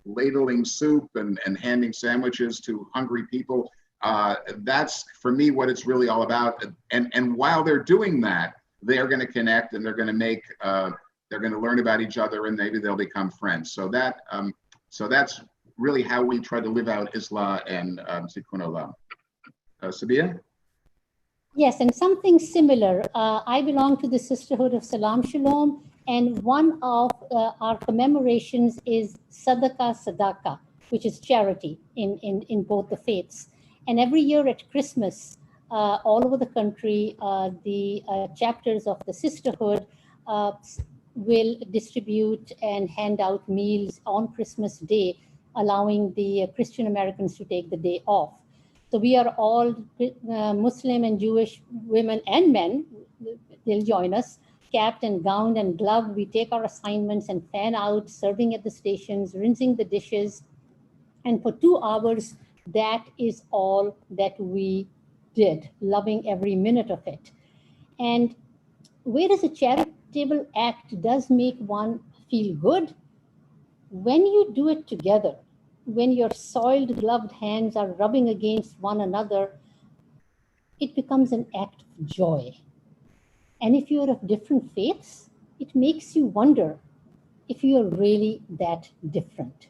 ladling soup and handing sandwiches to hungry people, that's for me what it's really all about. And while they're doing that, they're going to connect and they're going to make they're going to learn about each other, and maybe they'll become friends. So that's really how we try to live out Islah and Tikkun Olam. Sabeeha? Yes, and something similar. I belong to the Sisterhood of Salam Shalom, and one of our commemorations is Sadaqah, which is charity in both the faiths. And every year at Christmas, all over the country, the chapters of the Sisterhood will distribute and hand out meals on Christmas Day, allowing the Christian Americans to take the day off. So we are all Muslim and Jewish women and men, they'll join us, capped and gowned and gloved. We take our assignments and fan out, serving at the stations, rinsing the dishes. And for 2 hours, that is all that we did, loving every minute of it. And whereas a charitable act does make one feel good, when you do it together, when your soiled, gloved hands are rubbing against one another, it becomes an act of joy. And if you're of different faiths, it makes you wonder if you're really that different.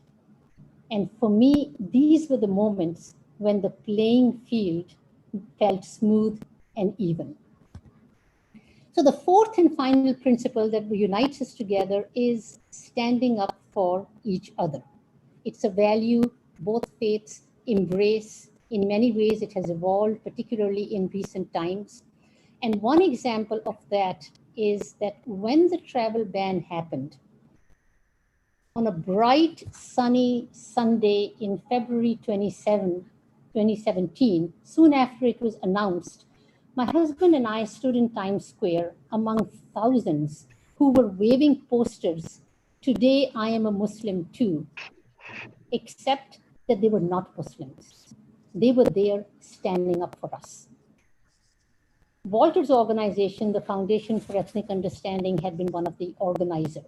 And for me, these were the moments when the playing field felt smooth and even. So the fourth and final principle that unites us together is standing up for each other. It's a value both faiths embrace. In many ways, it has evolved, particularly in recent times. And one example of that is that when the travel ban happened, on a bright, sunny Sunday in February 2017, soon after it was announced, my husband and I stood in Times Square among thousands who were waving posters, "Today I am a Muslim too," except that they were not Muslims. They were there standing up for us. Walter's organization, the Foundation for Ethnic Understanding, had been one of the organizers.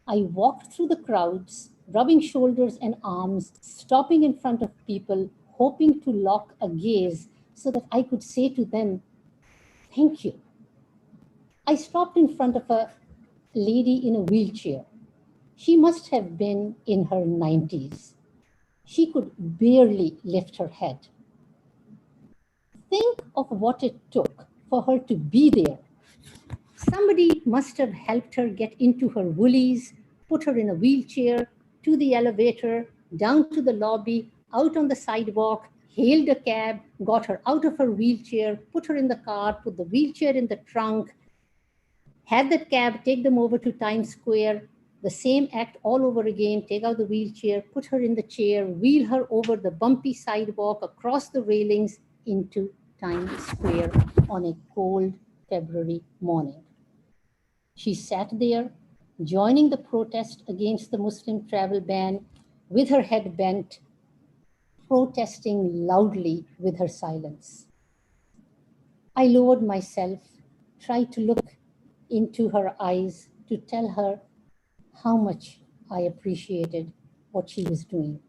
I walked through the crowds, rubbing shoulders and arms, stopping in front of people, hoping to lock a gaze so that I could say to them, "Thank you." I stopped in front of a lady in a wheelchair. She must have been in her 90s. She could barely lift her head. Think of what it took for her to be there. Somebody must have helped her get into her woolies, put her in a wheelchair, to the elevator, down to the lobby, out on the sidewalk, hailed a cab, got her out of her wheelchair, put her in the car, put the wheelchair in the trunk, had the cab take them over to Times Square, the same act all over again, take out the wheelchair, put her in the chair, wheel her over the bumpy sidewalk, across the railings into Times Square on a cold February morning. She sat there, joining the protest against the Muslim travel ban with her head bent, protesting loudly with her silence. I lowered myself, tried to look into her eyes to tell her how much I appreciated what she was doing.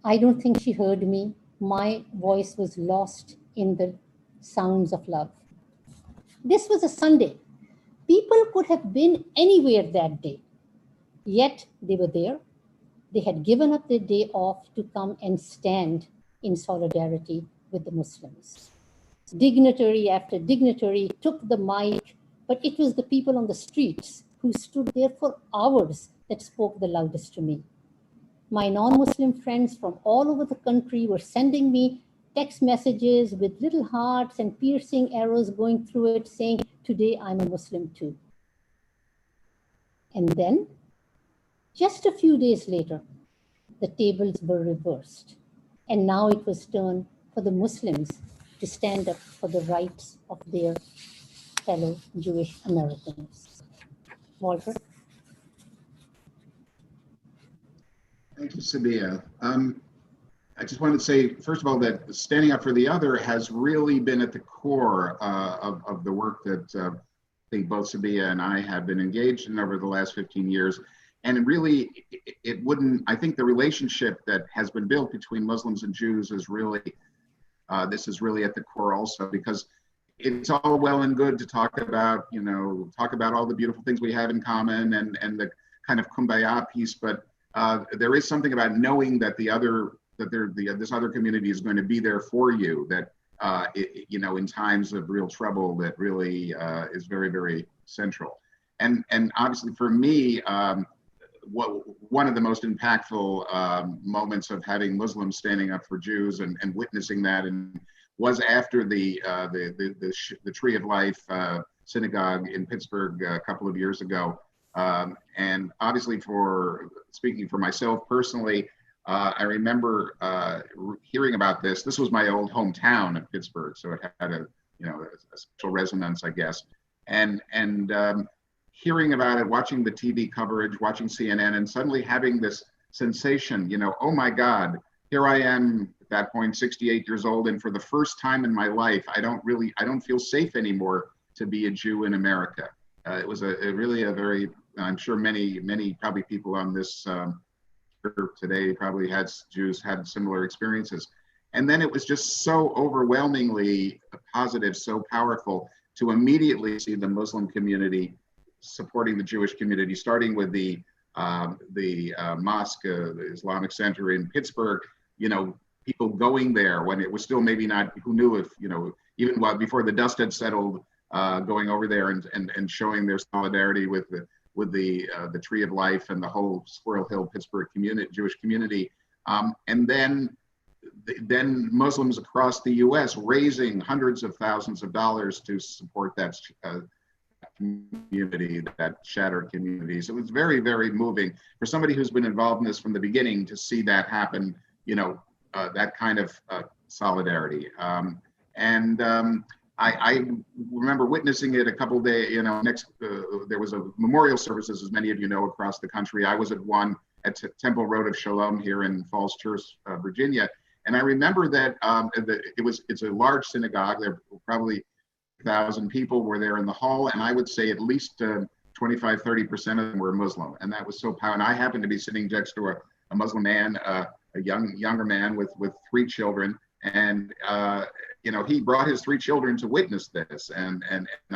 I don't think she heard me. My voice was lost in the sounds of love. This was a Sunday. People could have been anywhere that day, yet they were there. They had given up their day off to come and stand in solidarity with the Muslims. Dignitary after dignitary took the mic, but it was the people on the streets who stood there for hours that spoke the loudest to me. My non-Muslim friends from all over the country were sending me text messages with little hearts and piercing arrows going through it saying, "Today I'm a Muslim too." And then, just a few days later, the tables were reversed. And now it was turn for the Muslims to stand up for the rights of their fellow Jewish Americans. Walter? Thank you, Sabeeha. I just wanted to say, first of all, that standing up for the other has really been at the core of the work that I think both Sabeeha and I have been engaged in over the last 15 years. And really, it wouldn't, I think the relationship that has been built between Muslims and Jews is really, this is really at the core also, because it's all well and good to talk about, talk about all the beautiful things we have in common and the kind of kumbaya piece, but there is something about knowing that this other community is going to be there for you, that, in times of real trouble, that really is very, very central. And obviously for me, one of the most impactful moments of having Muslims standing up for Jews and witnessing that was after the Tree of Life synagogue in Pittsburgh a couple of years ago. And obviously, for speaking for myself personally, I remember hearing about this. This was my old hometown of Pittsburgh, so it had a special resonance, I guess. And hearing about it, watching the TV coverage, watching CNN, and suddenly having this sensation, oh my God, here I am at that point, 68 years old, and for the first time in my life, I don't feel safe anymore to be a Jew in America. It was really a very, I'm sure many probably people on this today probably Jews had similar experiences. And then it was just so overwhelmingly positive, so powerful to immediately see the Muslim community supporting the Jewish community, starting with the mosque, the Islamic Center in Pittsburgh, people going there when it was still maybe not, who knew if, even before the dust had settled, going over there and showing their solidarity with the Tree of Life and the whole Squirrel Hill Pittsburgh Jewish community. And then Muslims across the US raising hundreds of thousands of dollars to support that community, that shattered community. So it was very, very moving for somebody who's been involved in this from the beginning to see that happen, that kind of solidarity. I remember witnessing it a couple of days, there was a memorial services, as many of you know, across the country. I was at one at Temple Road of Shalom here in Falls Church, Virginia. And I remember that it's a large synagogue. There were probably 1,000 people were there in the hall. And I would say at least 25, 30% of them were Muslim. And that was so powerful. And I happened to be sitting next to a Muslim man, a younger man with 3 children. And, he brought his 3 children to witness this. And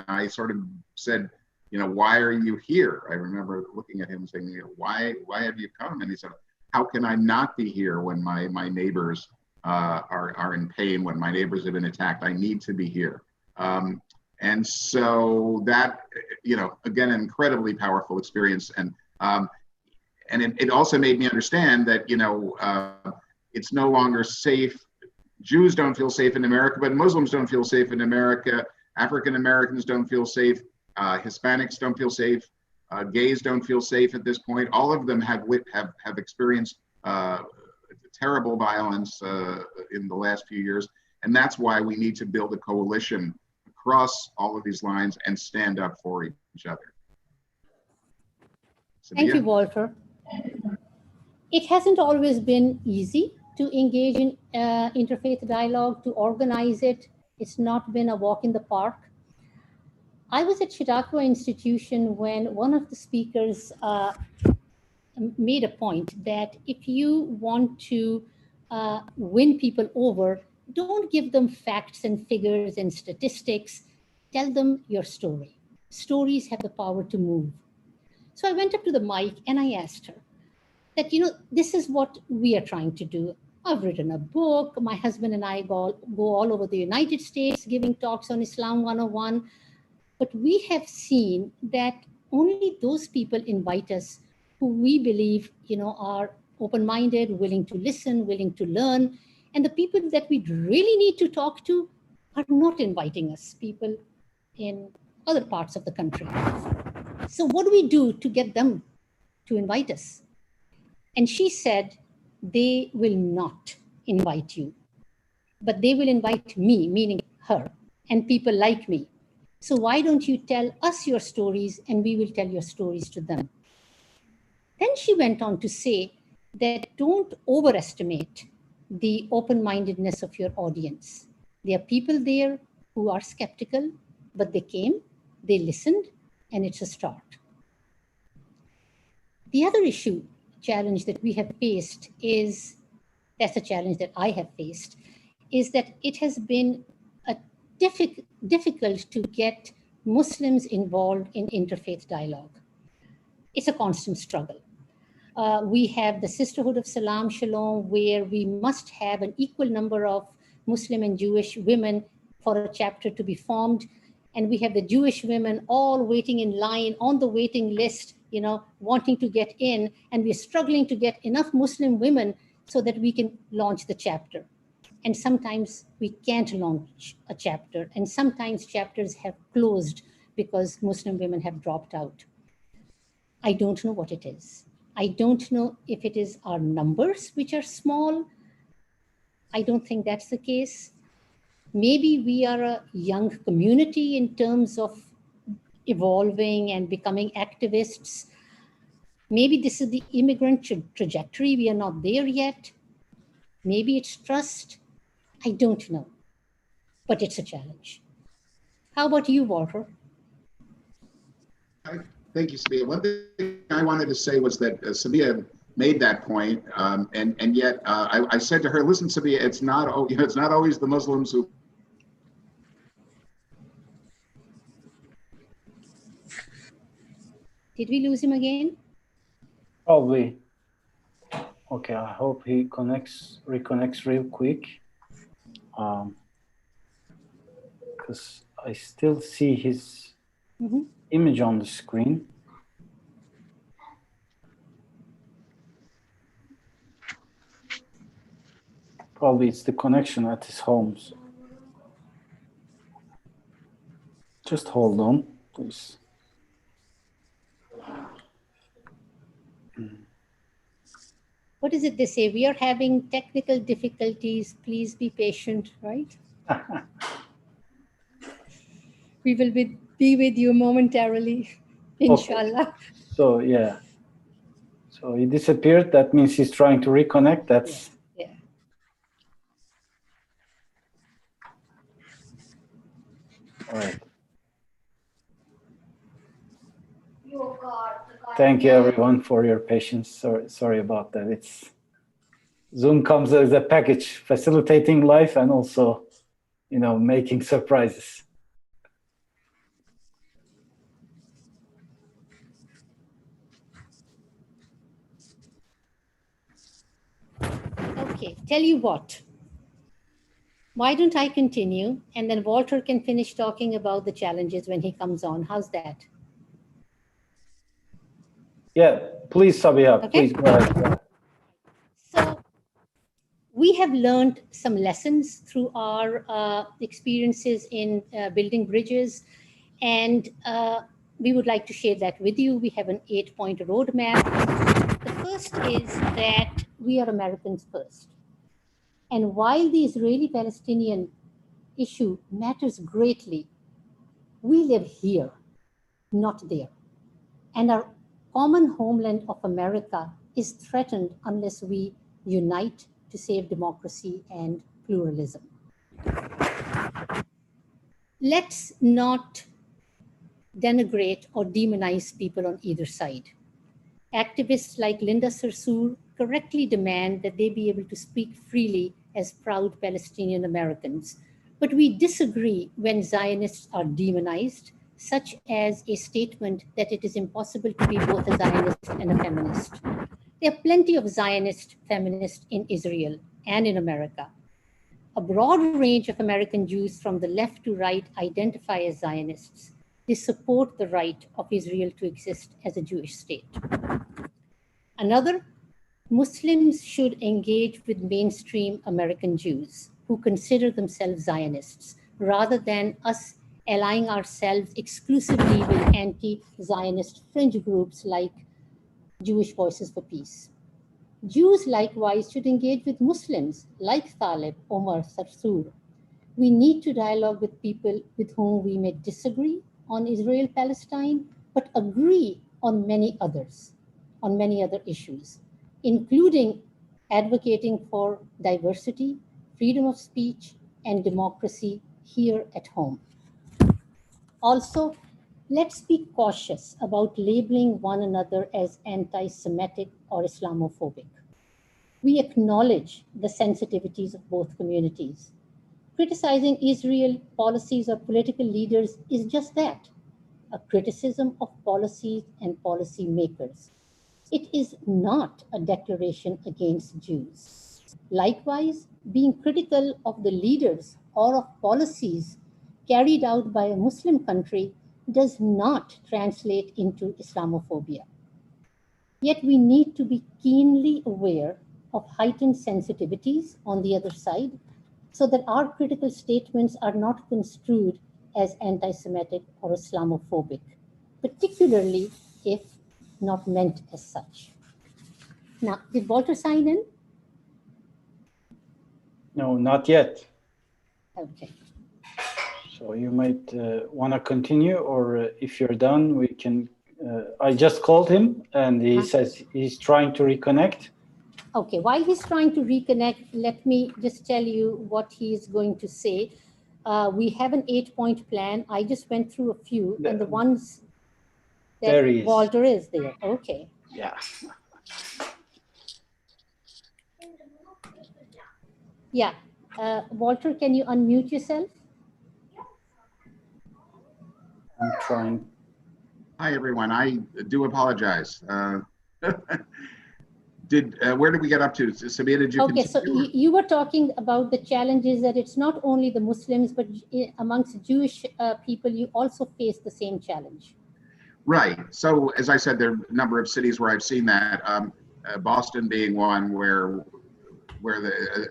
I sort of said, why are you here? I remember looking at him saying, why have you come? And he said, how can I not be here when my neighbors are in pain, when my neighbors have been attacked? I need to be here. And so that, again, an incredibly powerful experience. And it also made me understand that, it's no longer safe Jews don't feel safe in America, but Muslims don't feel safe in America. African Americans don't feel safe. Hispanics don't feel safe. Gays don't feel safe at this point. All of them have experienced terrible violence in the last few years, and that's why we need to build a coalition across all of these lines and stand up for each other. Sabeeha? Thank you, Walter. It hasn't always been easy to engage in interfaith dialogue, to organize it. It's not been a walk in the park. I was at Chautauqua Institution when one of the speakers made a point that if you want to win people over, don't give them facts and figures and statistics. Tell them your story. Stories have the power to move. So I went up to the mic and I asked her that, this is what we are trying to do. I've written a book. My husband and I go all over the United States giving talks on Islam 101. But we have seen that only those people invite us who we believe, are open-minded, willing to listen, willing to learn. And the people that we really need to talk to are not inviting us, people in other parts of the country. So what do we do to get them to invite us? And she said, they will not invite you, but they will invite me, meaning her, and people like me. So why don't you tell us your stories and we will tell your stories to them? Then she went on to say that don't overestimate the open-mindedness of your audience. There are people there who are skeptical, but they came, they listened, and it's a start. The other challenge that we have faced that's a challenge that I have faced, is that it has been difficult to get Muslims involved in interfaith dialogue. It's a constant struggle. We have the Sisterhood of Salam Shalom, where we must have an equal number of Muslim and Jewish women for a chapter to be formed. And we have the Jewish women all waiting in line on the waiting list, wanting to get in. And we're struggling to get enough Muslim women so that we can launch the chapter. And sometimes we can't launch a chapter. And sometimes chapters have closed because Muslim women have dropped out. I don't know what it is. I don't know if it is our numbers, which are small. I don't think that's the case. Maybe we are a young community in terms of evolving and becoming activists. Maybe this is the immigrant trajectory. We are not there yet. Maybe it's trust. I don't know, but it's a challenge. How about you, Walter? Thank you, Sabeeha. One thing I wanted to say was that Sabeeha made that point, and yet I said to her, "Listen, Sabeeha, it's not always the Muslims who." Did we lose him again? Probably. Okay, I hope he reconnects real quick. Because I still see his image on the screen. Probably it's the connection at his home. So just hold on, please. What is it they say? We are having technical difficulties. Please be patient, right? We will be with you momentarily, inshallah. Okay. So, yeah. So he disappeared. That means he's trying to reconnect. That's... Yeah. All right. Thank you, everyone, for your patience. Sorry about that. Zoom comes as a package, facilitating life and also, making surprises. Okay, tell you what. Why don't I continue, and then Walter can finish talking about the challenges when he comes on. How's that? Yeah, please, Sabeeha, Okay. please go ahead. So We have learned some lessons through our experiences in building bridges, and we would like to share that with you. We have an 8-point roadmap. The first is that we are Americans first. And while the Israeli-Palestinian issue matters greatly, we live here, not there. And our common homeland of America is threatened unless we unite to save democracy and pluralism. Let's not denigrate or demonize people on either side. Activists like Linda Sarsour correctly demand that they be able to speak freely as proud Palestinian Americans. But we disagree when Zionists are demonized, such as a statement that it is impossible to be both a Zionist and a feminist. There are plenty of Zionist feminists in Israel and in America. A broad range of American Jews from the left to right identify as Zionists. They support the right of Israel to exist as a Jewish state. Another, Muslims should engage with mainstream American Jews who consider themselves Zionists, rather than us allying ourselves exclusively with anti-Zionist fringe groups like Jewish Voices for Peace. Jews likewise should engage with Muslims like Talib, Omar, Sarsour. We need to dialogue with people with whom we may disagree on Israel-Palestine, but agree on many other issues, including advocating for diversity, freedom of speech, and democracy here at home. Also, let's be cautious about labeling one another as anti-Semitic or Islamophobic. We acknowledge the sensitivities of both communities. Criticizing Israel policies or political leaders is just that, a criticism of policies and policy makers. It is not a declaration against Jews. Likewise, being critical of the leaders or of policies carried out by a Muslim country does not translate into Islamophobia. Yet we need to be keenly aware of heightened sensitivities on the other side, so that our critical statements are not construed as anti-Semitic or Islamophobic, particularly if not meant as such. Now, did Walter sign in? No, not yet. Okay. So you might want to continue, or if you're done, we can. I just called him, and he says he's trying to reconnect. Okay, while he's trying to reconnect, let me just tell you what he's going to say. We have an 8-point plan. I just went through a few, and the ones that Walter is there. Okay. Yeah. Yeah. Walter, can you unmute yourself? I'm trying. Hi, everyone. I do apologize. Where did we get up to? Sabeeha, did you Okay, so you were talking about the challenges that it's not only the Muslims, but amongst Jewish people, you also face the same challenge. Right. So, as I said, there are a number of cities where I've seen that. Boston being one where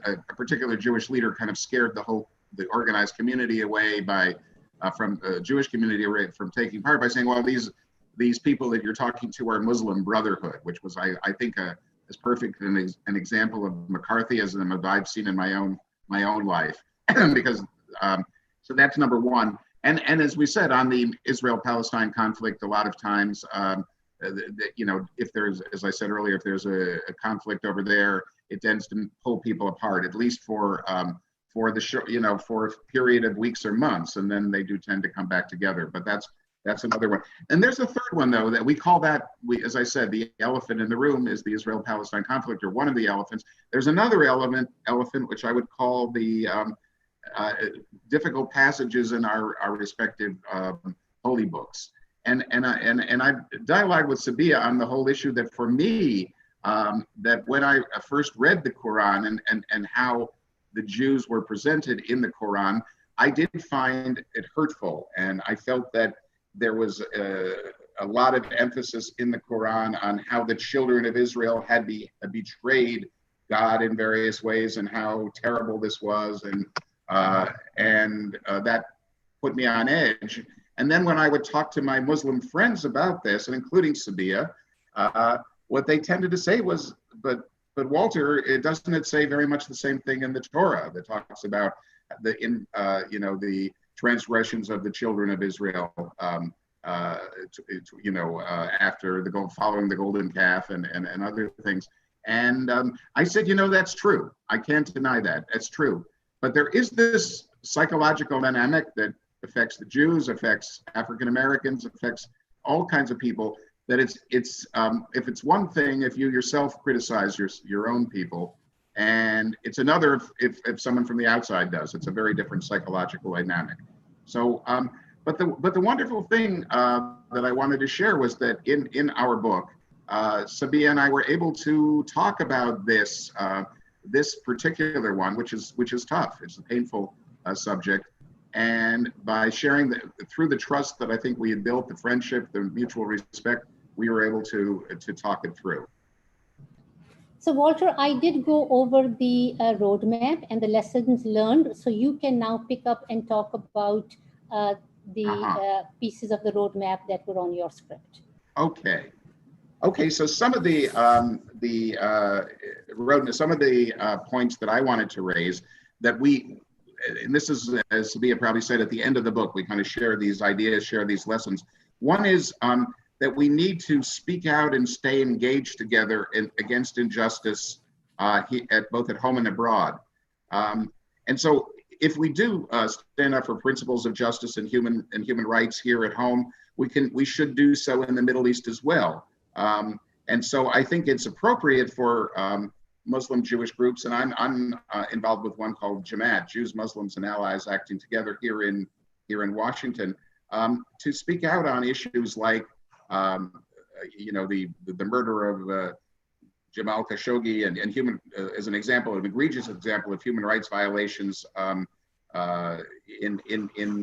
a particular Jewish leader kind of scared the organized community away from the Jewish community away from taking part by saying, well, these people that you're talking to are Muslim Brotherhood, which was, I think, as perfect an example of McCarthyism as I've seen in my own life. Because so that's number one. And as we said on the Israel-Palestine conflict, a lot of times, if there's, as I said earlier, if there's a conflict over there, it tends to pull people apart, at least for for a period of weeks or months, and then they do tend to come back together. But that's another one. And there's a third one, though, that we call as I said, the elephant in the room is the Israel-Palestine conflict, or one of the elephants. There's another elephant, which I would call the difficult passages in our respective holy books. And I dialogued with Sabeeha on the whole issue that for me, that when I first read the Quran and how the Jews were presented in the Quran, I did find it hurtful. And I felt that there was a lot of emphasis in the Quran on how the children of Israel had betrayed God in various ways and how terrible this was, and that put me on edge. And then when I would talk to my Muslim friends about this, and including Sabeeha, what they tended to say was, but Walter, doesn't it say very much the same thing in the Torah that talks about the transgressions of the children of Israel, after following the golden calf and other things. And I said, that's true. I can't deny that. That's true. But there is this psychological dynamic that affects the Jews, affects African Americans, affects all kinds of people. That it's if it's one thing if you yourself criticize your own people, and it's another if someone from the outside does. It's a very different psychological dynamic. So, but the wonderful thing that I wanted to share was that in our book, Sabeeha and I were able to talk about this particular one, which is tough. It's a painful subject. And by sharing through the trust that I think we had built, the friendship, the mutual respect, we were able to talk it through. So Walter, I did go over the roadmap and the lessons learned. So you can now pick up and talk about the pieces of the roadmap that were on your script. Okay. So some of the roadmap, some of the points that I wanted to raise that and this is, as Sabeeha probably said, at the end of the book, we kind of share these ideas, share these lessons. One is that we need to speak out and stay engaged together against injustice, both at home and abroad. And so if we do stand up for principles of justice and human rights here at home, we should do so in the Middle East as well. And so I think it's appropriate for Muslim Jewish groups, and I'm involved with one called Jamaat, Jews, Muslims, and Allies Acting Together here in Washington, to speak out on issues like the murder of Jamal Khashoggi and as an example, an egregious example of human rights violations in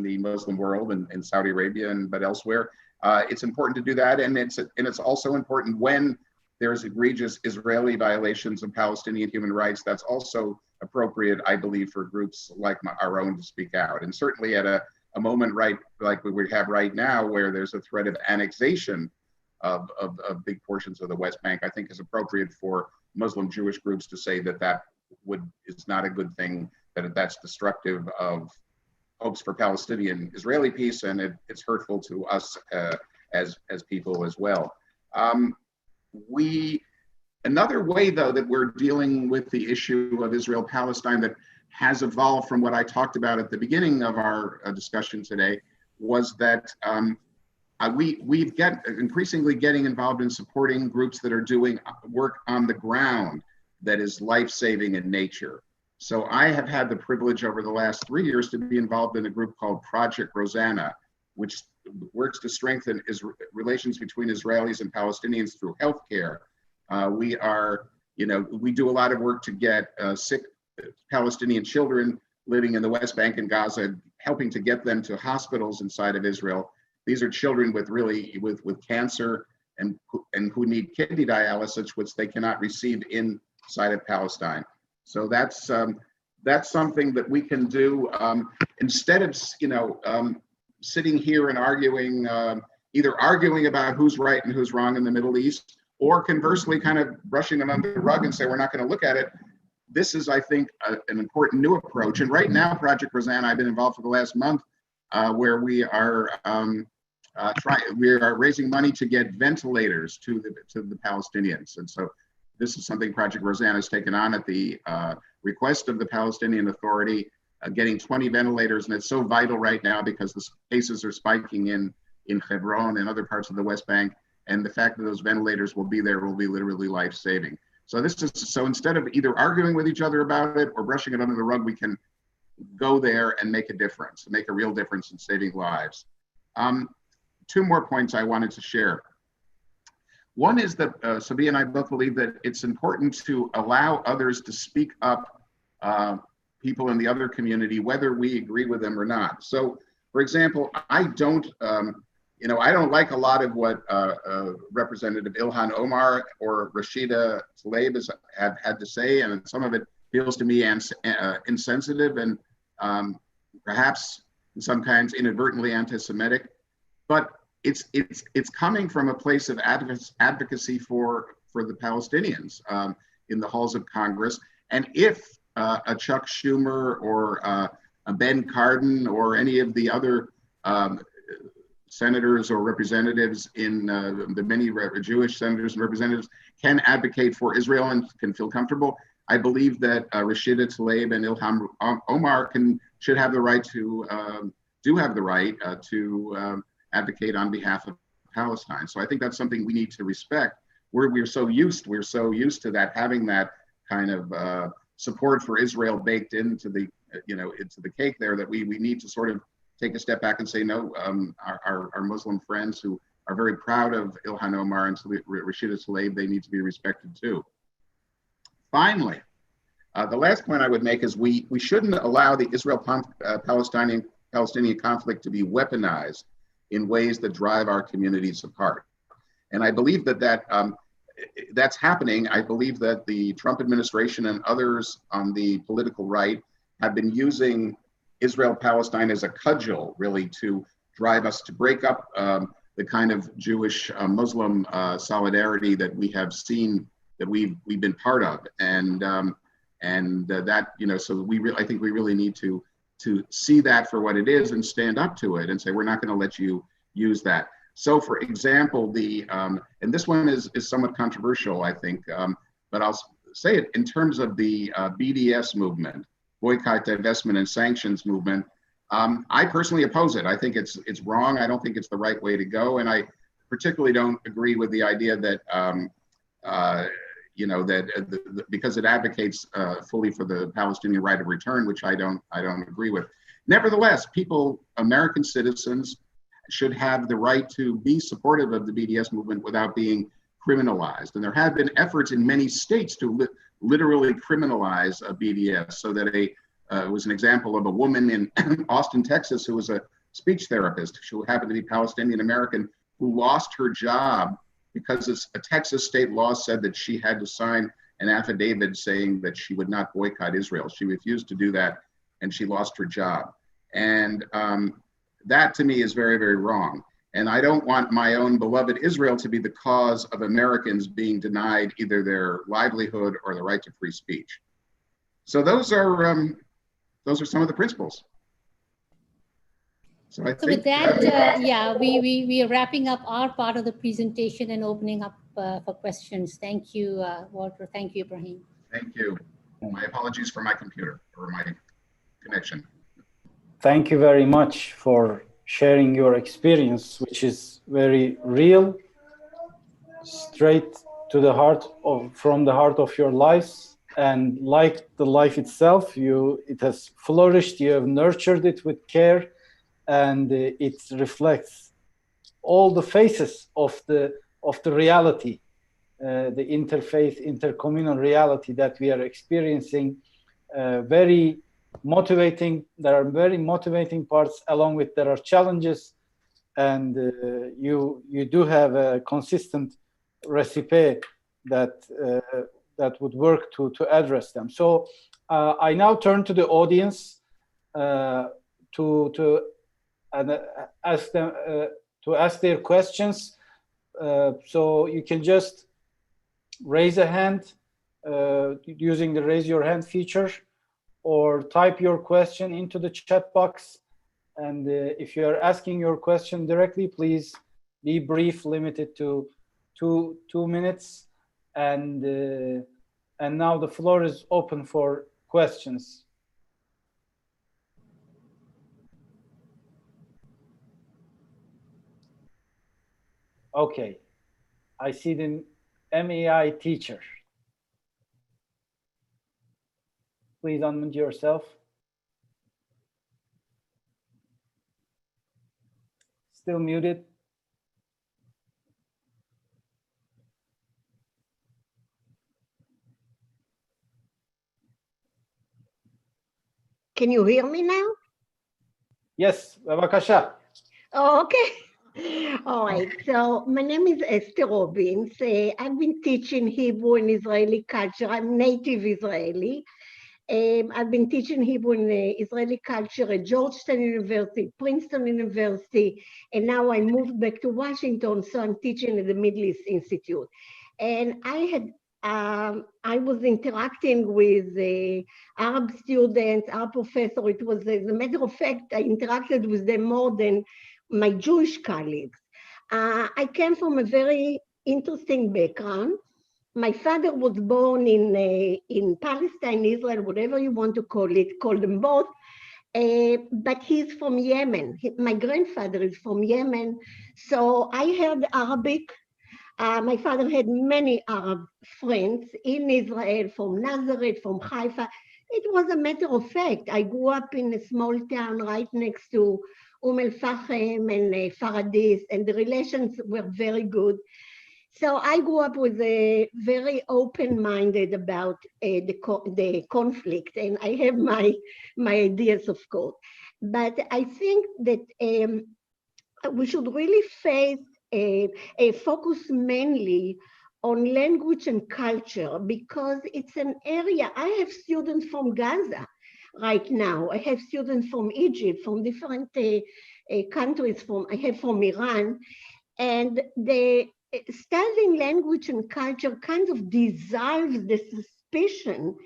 the Muslim world and in Saudi Arabia but elsewhere. It's important to do that, and it's also important when there's egregious Israeli violations of Palestinian human rights. That's also appropriate, I believe, for groups like our own to speak out. And certainly at a moment like we have right now, where there's a threat of annexation of big portions of the West Bank, I think is appropriate for Muslim Jewish groups to say that is not a good thing, that's destructive of hopes for Palestinian Israeli peace, and it's hurtful to us as people as well. Another way, though, that we're dealing with the issue of Israel-Palestine that has evolved from what I talked about at the beginning of our discussion today was that we've increasingly getting involved in supporting groups that are doing work on the ground that is life-saving in nature. So I have had the privilege over the last 3 years to be involved in a group called Project Rosanna, which works to strengthen relations between Israelis and Palestinians through healthcare. We do a lot of work to get sick Palestinian children living in the West Bank and Gaza, helping to get them to hospitals inside of Israel. These are children with cancer and who need kidney dialysis, which they cannot receive inside of Palestine. So that's something that we can do instead of sitting here and either arguing about who's right and who's wrong in the Middle East, or conversely kind of brushing them under the rug and say we're not going to look at it. This is, I think, an important new approach. And right now, Project Rosanna, I've been involved for the last month, where we are raising money to get ventilators to the Palestinians. And so this is something Project Rosanna has taken on at the request of the Palestinian Authority, getting 20 ventilators. And it's so vital right now because the cases are spiking in Hebron and other parts of the West Bank. And the fact that those ventilators will be there will be literally life-saving. So instead of either arguing with each other about it or brushing it under the rug, we can go there and make a difference, make a real difference in saving lives. Two more points I wanted to share. One is that Sabeeha and I both believe that it's important to allow others to speak up, people in the other community, whether we agree with them or not. So, for example, I don't you know, I don't like a lot of what Representative Ilhan Omar or Rashida Tlaib have had to say, and some of it feels to me insensitive and perhaps sometimes inadvertently anti-Semitic. But it's coming from a place of advocacy for the Palestinians in the halls of Congress. And if a Chuck Schumer or a Ben Cardin or any of the other senators or representatives in the many Jewish senators and representatives can advocate for Israel and can feel comfortable, I believe that Rashida Tlaib and Ilhan Omar should have the right to advocate on behalf of Palestine. So I think that's something we need to respect. We're so used to that, having that kind of support for Israel baked into the into the cake there, that we need to sort of take a step back and say no. Our Muslim friends who are very proud of Ilhan Omar and Rashida Tlaib, they need to be respected too. Finally, the last point I would make is we shouldn't allow the Israel-Palestinian conflict to be weaponized in ways that drive our communities apart. And I believe that's happening. I believe that the Trump administration and others on the political right have been using Israel-Palestine as a cudgel, really, to drive us to break up the kind of Jewish-Muslim solidarity that we have seen, that we've been part of, and that, you know, so I think we really need to see that for what it is and stand up to it and say, we're not going to let you use that. So, for example, and this one is somewhat controversial, I think, but I'll say it in terms of the BDS movement, boycott, divestment, and sanctions movement. I personally oppose it. I think it's wrong. I don't think it's the right way to go, and I particularly don't agree with the idea that because it advocates fully for the Palestinian right of return, which I don't agree with. Nevertheless, American citizens, should have the right to be supportive of the BDS movement without being criminalized. And there have been efforts in many states to literally criminalize BDS, so that it was an example of a woman in Austin, Texas, who was a speech therapist, who happened to be Palestinian American, who lost her job because a Texas state law said that she had to sign an affidavit saying that she would not boycott Israel. She refused to do that, and she lost her job. And that to me is very, very wrong. And I don't want my own beloved Israel to be the cause of Americans being denied either their livelihood or the right to free speech. So those are some of the principles. So with that, we are wrapping up our part of the presentation and opening up for questions. Thank you, Walter. Thank you, Ibrahim. Thank you. My apologies for my computer or my connection. Thank you very much for sharing your experience, which is very real, straight to the heart from the heart of your lives. And like the life itself, it has flourished. You have nurtured it with care, and it reflects all the faces of the reality, the interfaith, intercommunal reality that we are experiencing. Very motivating. There are very motivating parts, along with there are challenges, and you do have a consistent recipe that would work to address them. So I now turn to the audience to ask them to ask their questions. So you can just raise a hand using the raise your hand feature, or type your question into the chat box. And if you are asking your question directly, please be brief, limited to two minutes. And now the floor is open for questions. Okay, I see the MEI teacher. Please unmute yourself. Still muted. Can you hear me now? Yes, Babakasha. Oh, okay. All right, so my name is Esther Robbins. I've been teaching Hebrew in Israeli culture. I'm native Israeli. I've been teaching Hebrew in Israeli culture at Georgetown University, Princeton University, and now I moved back to Washington, so I'm teaching at the Middle East Institute. And I was interacting with Arab students, Arab professors. It was, as a matter of fact, I interacted with them more than my Jewish colleagues. I came from a very interesting background. My father was born in Palestine, Israel, whatever you want to call them both. But he's from Yemen. My grandfather is from Yemen. So I heard Arabic. My father had many Arab friends in Israel, from Nazareth, from Haifa. It was a matter of fact. I grew up in a small town right next to El-Fahim and Faradis, and the relations were very good. So I grew up with a very open-minded about the conflict, and I have my ideas, of course. But I think that we should really focus mainly on language and culture, because it's an area. I have students from Gaza right now. I have students from Egypt, from different countries. I have from Iran, and studying language and culture kind of dissolves the suspicion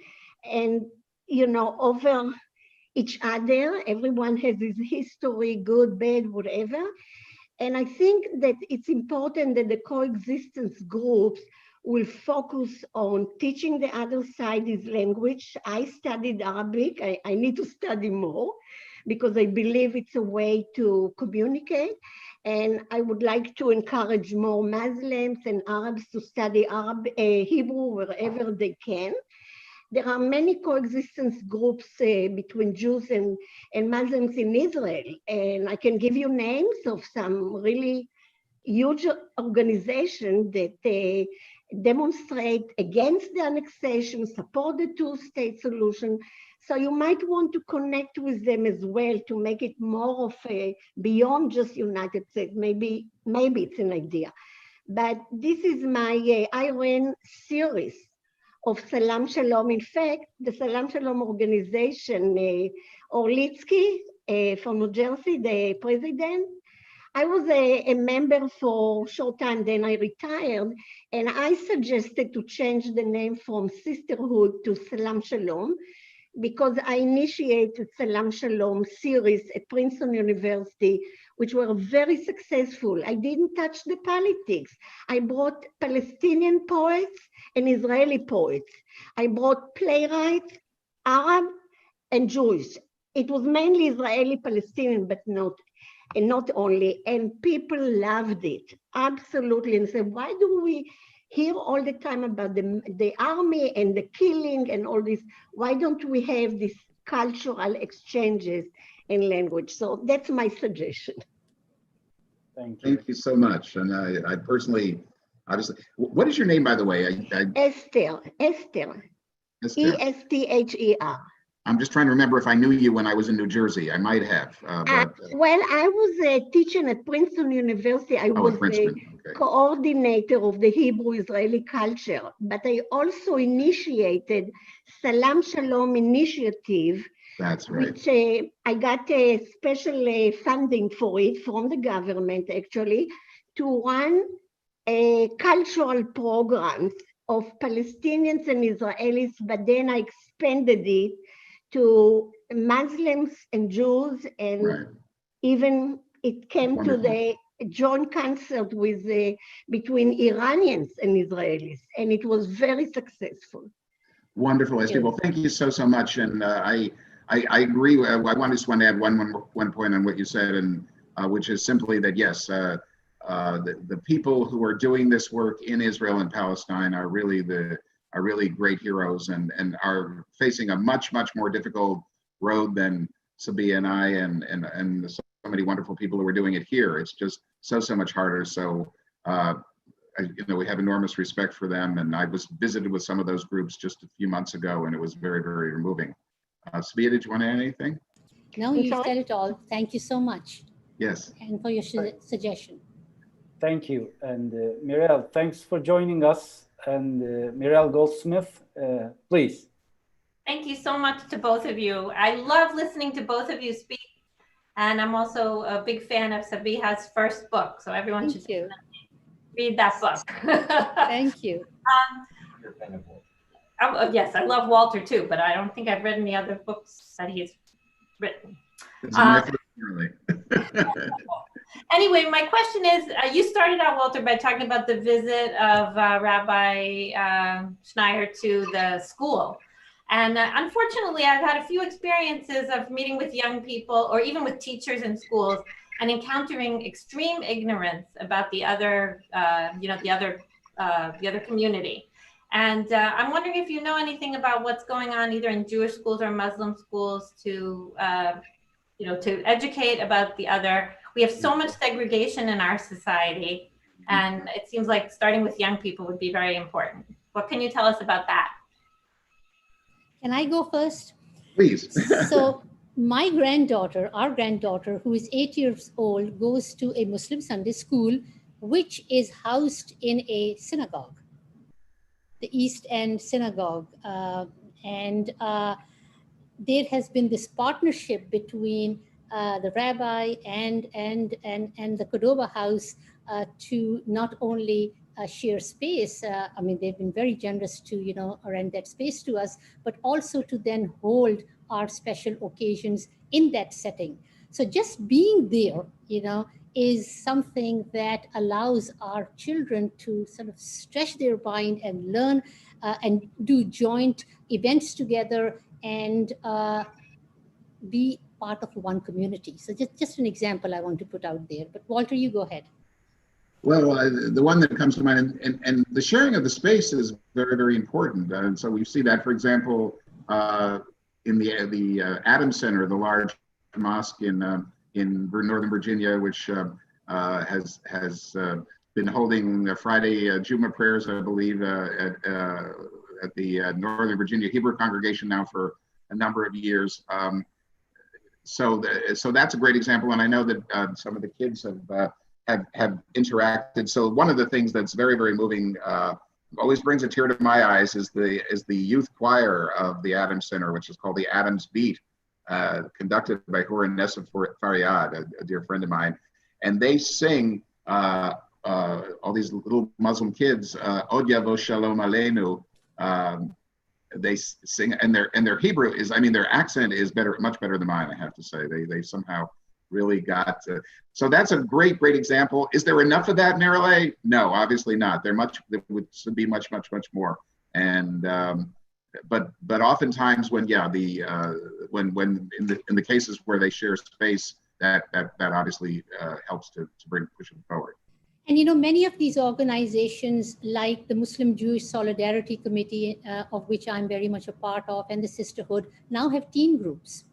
and, over each other. Everyone has his history, good, bad, whatever. And I think that it's important that the coexistence groups will focus on teaching the other side his language. I studied Arabic. I need to study more because I believe it's a way to communicate. And I would like to encourage more Muslims and Arabs to study Hebrew wherever they can. There are many coexistence groups between Jews and Muslims in Israel. And I can give you names of some really huge organizations that demonstrate against the annexation, support the two-state solution. So you might want to connect with them as well to make it more of a beyond just United States. Maybe it's an idea. But this is my, I ran series of Salam Shalom. In fact, the Salam Shalom organization, Orlitsky from New Jersey, the president, I was a member for a short time, then I retired, and I suggested to change the name from Sisterhood to Salam Shalom, because I initiated Salam Shalom series at Princeton University, which were very successful. I didn't touch the politics. I brought Palestinian poets and Israeli poets. I brought playwrights, Arab and Jewish. It was mainly Israeli-Palestinian, but not only. And people loved it, absolutely. And said, why do we hear all the time about the army and the killing and all this? Why don't we have these cultural exchanges in language? So that's my suggestion. Thank you. Thank you so much. And I personally, obviously, what is your name, by the way? Esther. Esther. E-S-T-H-E-R. I'm just trying to remember if I knew you when I was in New Jersey. I might have. Well, I was teaching at Princeton University. I was the coordinator of the Hebrew-Israeli culture, but I also initiated Salam Shalom Initiative. That's right. Which I got a special funding for it from the government, actually, to run cultural programs of Palestinians and Israelis, but then I expanded it to Muslims and Jews, and even it came to the joint concert with between Iranians and Israelis, and it was very successful. Wonderful, Esther. Well, thank you so much, and I agree. I just want to add one point on what you said, and which is simply that yes, the people who are doing this work in Israel and Palestine are really great heroes, and are facing a much more difficult road than Sabeeha and I and so many wonderful people who are doing it here. It's just so much harder. So we have enormous respect for them, and I was visited with some of those groups just a few months ago, and it was very moving. Sabeeha, did you want to add anything? No, you said it all. Thank you so much. Yes. and for your suggestion. Thank you. And Muriel, thanks for joining us. And Muriel Goldsmith, please. Thank you so much to both of you. I love listening to both of you speak. And I'm also a big fan of Sabeeha's first book. So everyone should read that book. Thank you. Yes, I love Walter too, but I don't think I've read any other books that he's written. Anyway, my question is, you started out, Walter, by talking about the visit of Rabbi Schneier to the school. And unfortunately, I've had a few experiences of meeting with young people or even with teachers in schools and encountering extreme ignorance about the other, the other community. And I'm wondering if you know anything about what's going on either in Jewish schools or Muslim schools to, to educate about the other. We have so much segregation in our society, and it seems like starting with young people would be very important. What can you tell us about that? Can I go first? Please. So my granddaughter, our granddaughter, who is 8 years old, goes to a Muslim Sunday school, which is housed in a synagogue, the East End Synagogue. And there has been this partnership between the rabbi and the Cordova House to not only share space. I mean, they've been very generous to, rent that space to us, but also to then hold our special occasions in that setting. So just being there, is something that allows our children to sort of stretch their mind and learn and do joint events together and be part of one community. So just an example I want to put out there. But Walter, you go ahead. Well, the one that comes to mind, and the sharing of the space is very, very important. And so we see that, for example, in the Adams Center, the large mosque in Northern Virginia, which has been holding Friday Juma prayers, I believe, at the Northern Virginia Hebrew congregation now for a number of years. So that's a great example, and I know that some of the kids have interacted. So one of the things that's very, very moving, always brings a tear to my eyes, is the youth choir of the Adams Center, which is called the Adams Beat, conducted by Horan Nessa Faryad, a dear friend of mine, and they sing all these little Muslim kids, Od Yavo Shalom Aleinu. They sing, and their Hebrew is, their accent is much better than mine, I have to say. They somehow really got so that's a great example. Is there enough of that in RLA? No, obviously not. There would be much more. And but oftentimes when when in the cases where they share space, that obviously helps to push them forward. And many of these organizations, like the Muslim Jewish Solidarity Committee, of which I'm very much a part of, and the Sisterhood, now have teen groups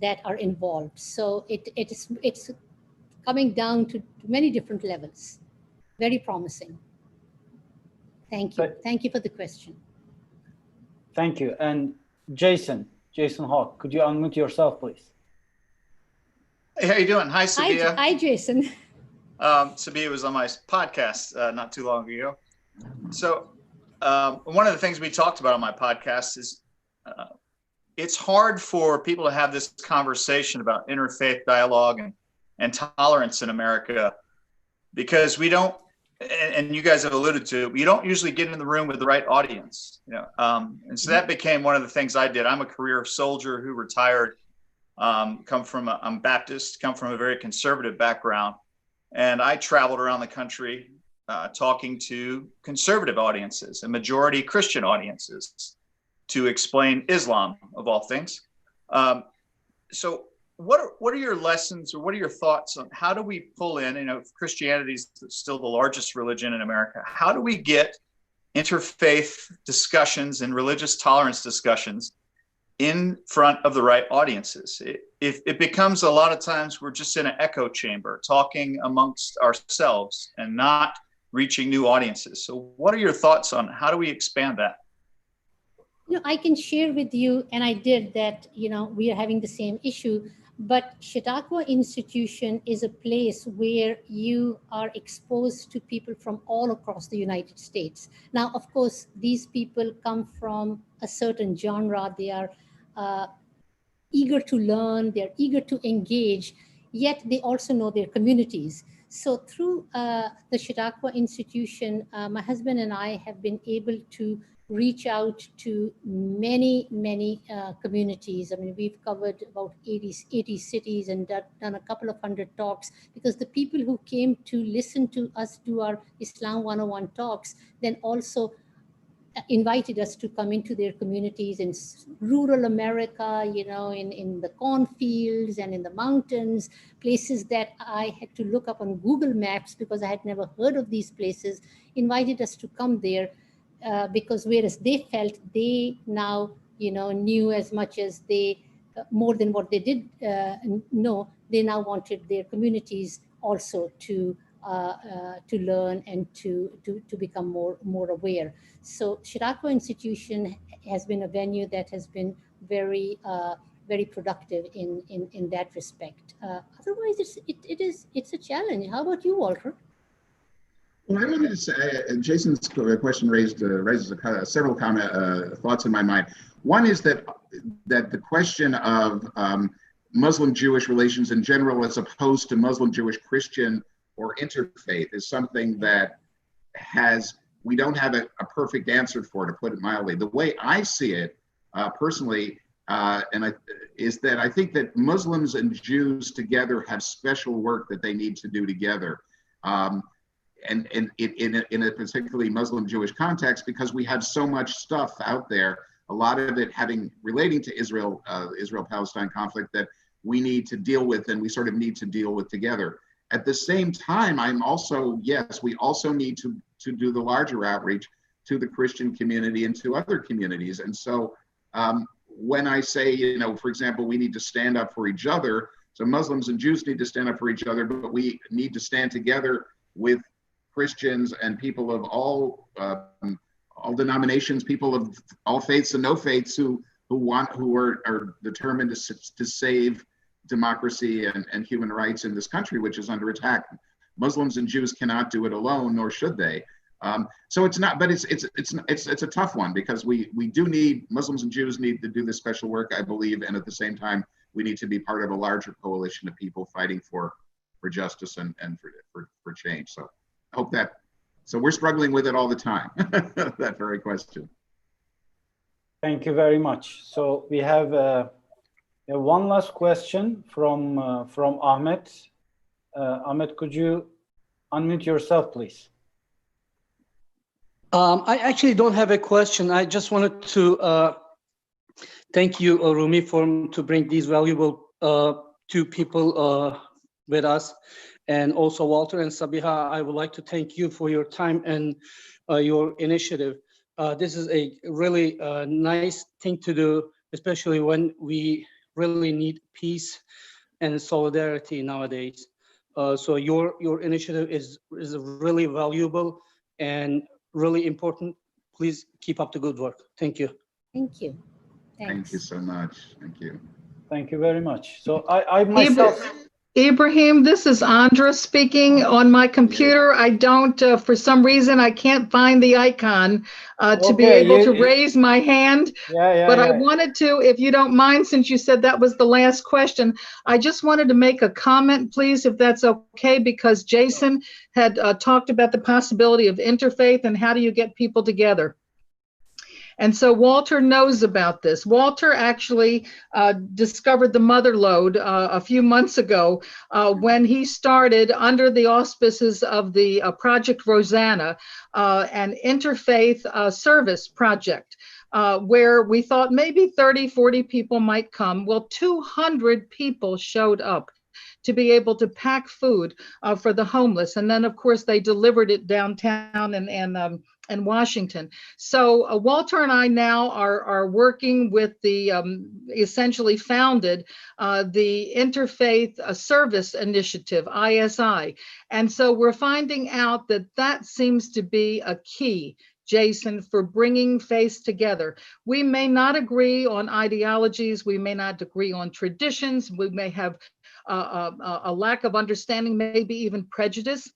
that are involved. So it's coming down to many different levels. Very promising. Thank you. Thank you for the question. Thank you. And Jason Hawk, could you unmute yourself, please? Hey, how you doing? Hi, Sabeeha. Hi, Jason. Sabeeha was on my podcast not too long ago. So one of the things we talked about on my podcast is it's hard for people to have this conversation about interfaith dialogue and tolerance in America because we don't, and you guys have alluded to it, we don't usually get in the room with the right audience. And so that became one of the things I did. I'm a career soldier who retired, I'm Baptist, come from a very conservative background. And I traveled around the country talking to conservative audiences and majority Christian audiences to explain Islam, of all things. So what are your lessons, or what are your thoughts on how do we pull in, Christianity is still the largest religion in America. How do we get interfaith discussions and religious tolerance discussions in front of the right audiences? It becomes a lot of times we're just in an echo chamber talking amongst ourselves and not reaching new audiences. So what are your thoughts on how do we expand that? I can share with you, and I did that, we are having the same issue, But Chautauqua Institution is a place where you are exposed to people from all across the United States. Now, of course, these people come from a certain genre. They are eager to learn, they're eager to engage, yet they also know their communities. So through the Chautauqua Institution, my husband and I have been able to reach out to many, many communities. I mean, we've covered about 80 cities and done a couple of hundred talks, because the people who came to listen to us do our Islam 101 talks then also invited us to come into their communities in rural America, you know, in the cornfields and in the mountains, places that I had to look up on Google Maps because I had never heard of these places, invited us to come there because whereas they felt they now, you know, knew as much as they, more than what they did know, they now wanted their communities also to learn and to become more aware. So Chautauqua Institution has been a venue that has been very very productive in that respect. Otherwise, it's a challenge. How about you, Walter? Well, I wanted to say, Jason's question raises several thoughts in my mind. One is that the question of Muslim-Jewish relations in general, as opposed to Muslim-Jewish-Christian or interfaith, is something that we don't have a perfect answer for, to put it mildly. The way I see it personally, is that I think that Muslims and Jews together have special work that they need to do together. And in a particularly Muslim-Jewish context, because we have so much stuff out there, a lot of it relating to Israel-Palestine conflict, that we need to deal with, and we sort of need to deal with together. At the same time, we also need to do the larger outreach to the Christian community and to other communities. And so when I say, you know, for example, we need to stand up for each other, so Muslims and Jews need to stand up for each other, but we need to stand together with Christians and people of all denominations, people of all faiths and no faiths who are determined to save democracy and human rights in this country, which is under attack. Muslims and Jews cannot do it alone, nor should they. So it's not, but it's a tough one, because we do need, Muslims and Jews need to do this special work, I believe, and at the same time we need to be part of a larger coalition of people fighting for justice and for change. So I hope that. So we're struggling with it all the time. That very question. Thank you very much. So we have one last question from Ahmed. Ahmed, could you unmute yourself, please? I actually don't have a question. I just wanted to thank you, Rumi, to bring these valuable two people with us, and also Walter and Sabeeha. I would like to thank you for your time and your initiative. This is a really nice thing to do, especially when we really need peace and solidarity nowadays. So your initiative is really valuable and really important. Please keep up the good work. Thank you. Thank you. Thanks. Thank you so much. Thank you. Thank you very much. So I myself. Ibrahim, this is Andra speaking. On my computer, I don't, for some reason, I can't find the icon to be able to raise my hand. But I wanted to, if you don't mind, since you said that was the last question, I just wanted to make a comment, please, if that's okay, because Jason had talked about the possibility of interfaith and how do you get people together. And so Walter knows about this. Walter actually discovered the mother lode a few months ago when he started, under the auspices of the Project Rosanna, an interfaith service project, where we thought maybe 30, 40 people might come. Well, 200 people showed up to be able to pack food for the homeless. And then, of course, they delivered it downtown and Washington. So Walter and I now are working with the essentially founded the Interfaith Service Initiative, ISI. And so we're finding out that that seems to be a key Jason, for bringing faiths together. We may not agree on ideologies, we may not agree on traditions, we may have a lack of understanding, maybe even prejudice.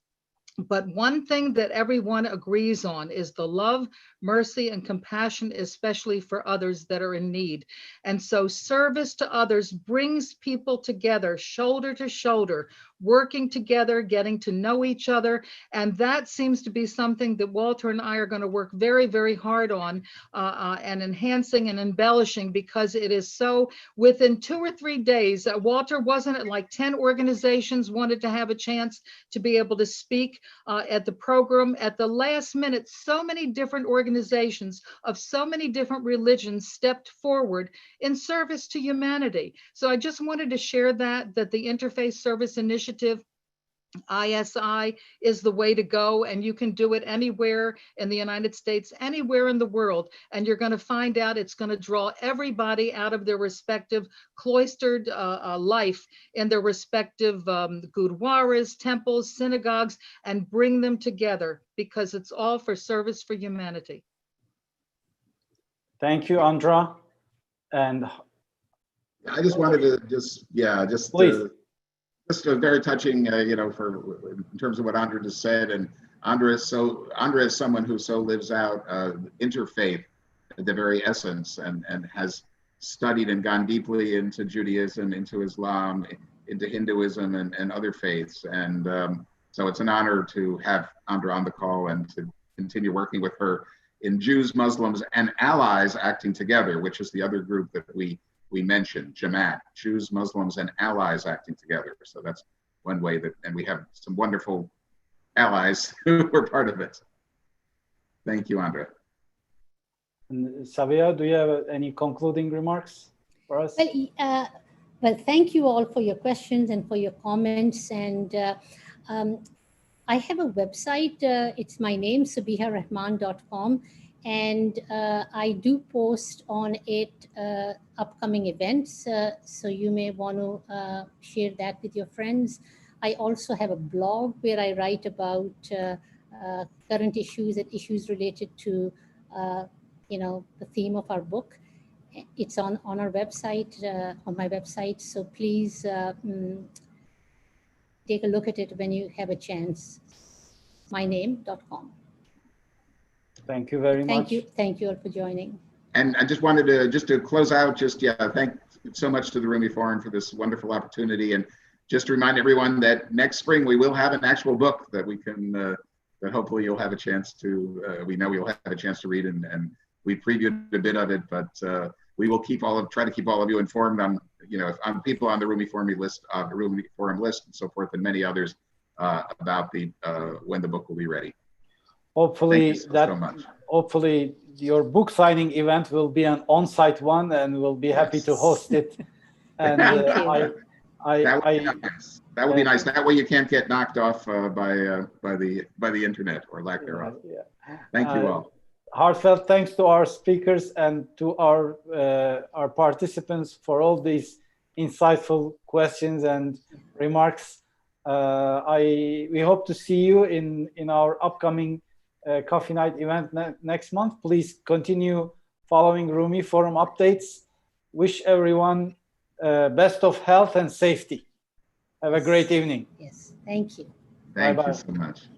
But one thing that everyone agrees on is the love, mercy, and compassion, especially for others that are in need. And so service to others brings people together, shoulder to shoulder, working together, getting to know each other. And that seems to be something that Walter and I are going to work very, very hard on and enhancing and embellishing, because it is so within 2 or 3 days. Walter, wasn't it like 10 organizations wanted to have a chance to be able to speak at the program? At the last minute, so many different organizations of so many different religions stepped forward in service to humanity. So I just wanted to share that the Interfaith Service Initiative, ISI, is the way to go, and you can do it anywhere in the United States, anywhere in the world, and you're going to find out it's going to draw everybody out of their respective cloistered life in their respective gurdwaras, temples, synagogues, and bring them together, because it's all for service for humanity. Thank you, Andra. And I just wanted to just a very touching, in terms of what Andra just said. And Andra is someone who so lives out interfaith at the very essence, and has studied and gone deeply into Judaism, into Islam, into Hinduism, and other faiths. And so it's an honor to have Andra on the call and to continue working with her in Jews, Muslims, and Allies Acting Together, which is the other group that we mentioned, Jamaat, Jews, Muslims, and Allies Acting Together. So that's one way and we have some wonderful allies who were part of it. Thank you, Andra. And Sabeeha, do you have any concluding remarks for us? Well, thank you all for your questions and for your comments. And I have a website. It's my name, sabeeharehman.com. And I do post on it upcoming events. So you may want to share that with your friends. I also have a blog where I write about current issues and issues related to, the theme of our book. It's on our website, on my website. So please take a look at it when you have a chance. myname.com. Thank you very much. Thank you all for joining. And I just wanted to close out, thank so much to the Rumi Forum for this wonderful opportunity. And just to remind everyone that next spring we will have an actual book that we can, that hopefully you'll have a chance to, we know you'll have a chance to read, and we previewed a bit of it, but we will try to keep all of you informed on, on people on the Rumi Forum list, and so forth, and many others about when the book will be ready. Hopefully so much. Hopefully your book signing event will be an on-site one, and we'll be happy to host it. And that would be nice. That way you can't get knocked off by the internet or lack thereof. Yeah. Thank you all. Heartfelt thanks to our speakers and to our participants for all these insightful questions and remarks. We hope to see you in our upcoming Coffee Night event next month. Please continue following Rumi Forum updates. Wish everyone best of health and safety. Have a great evening. Yes, thank you. Thank you so much.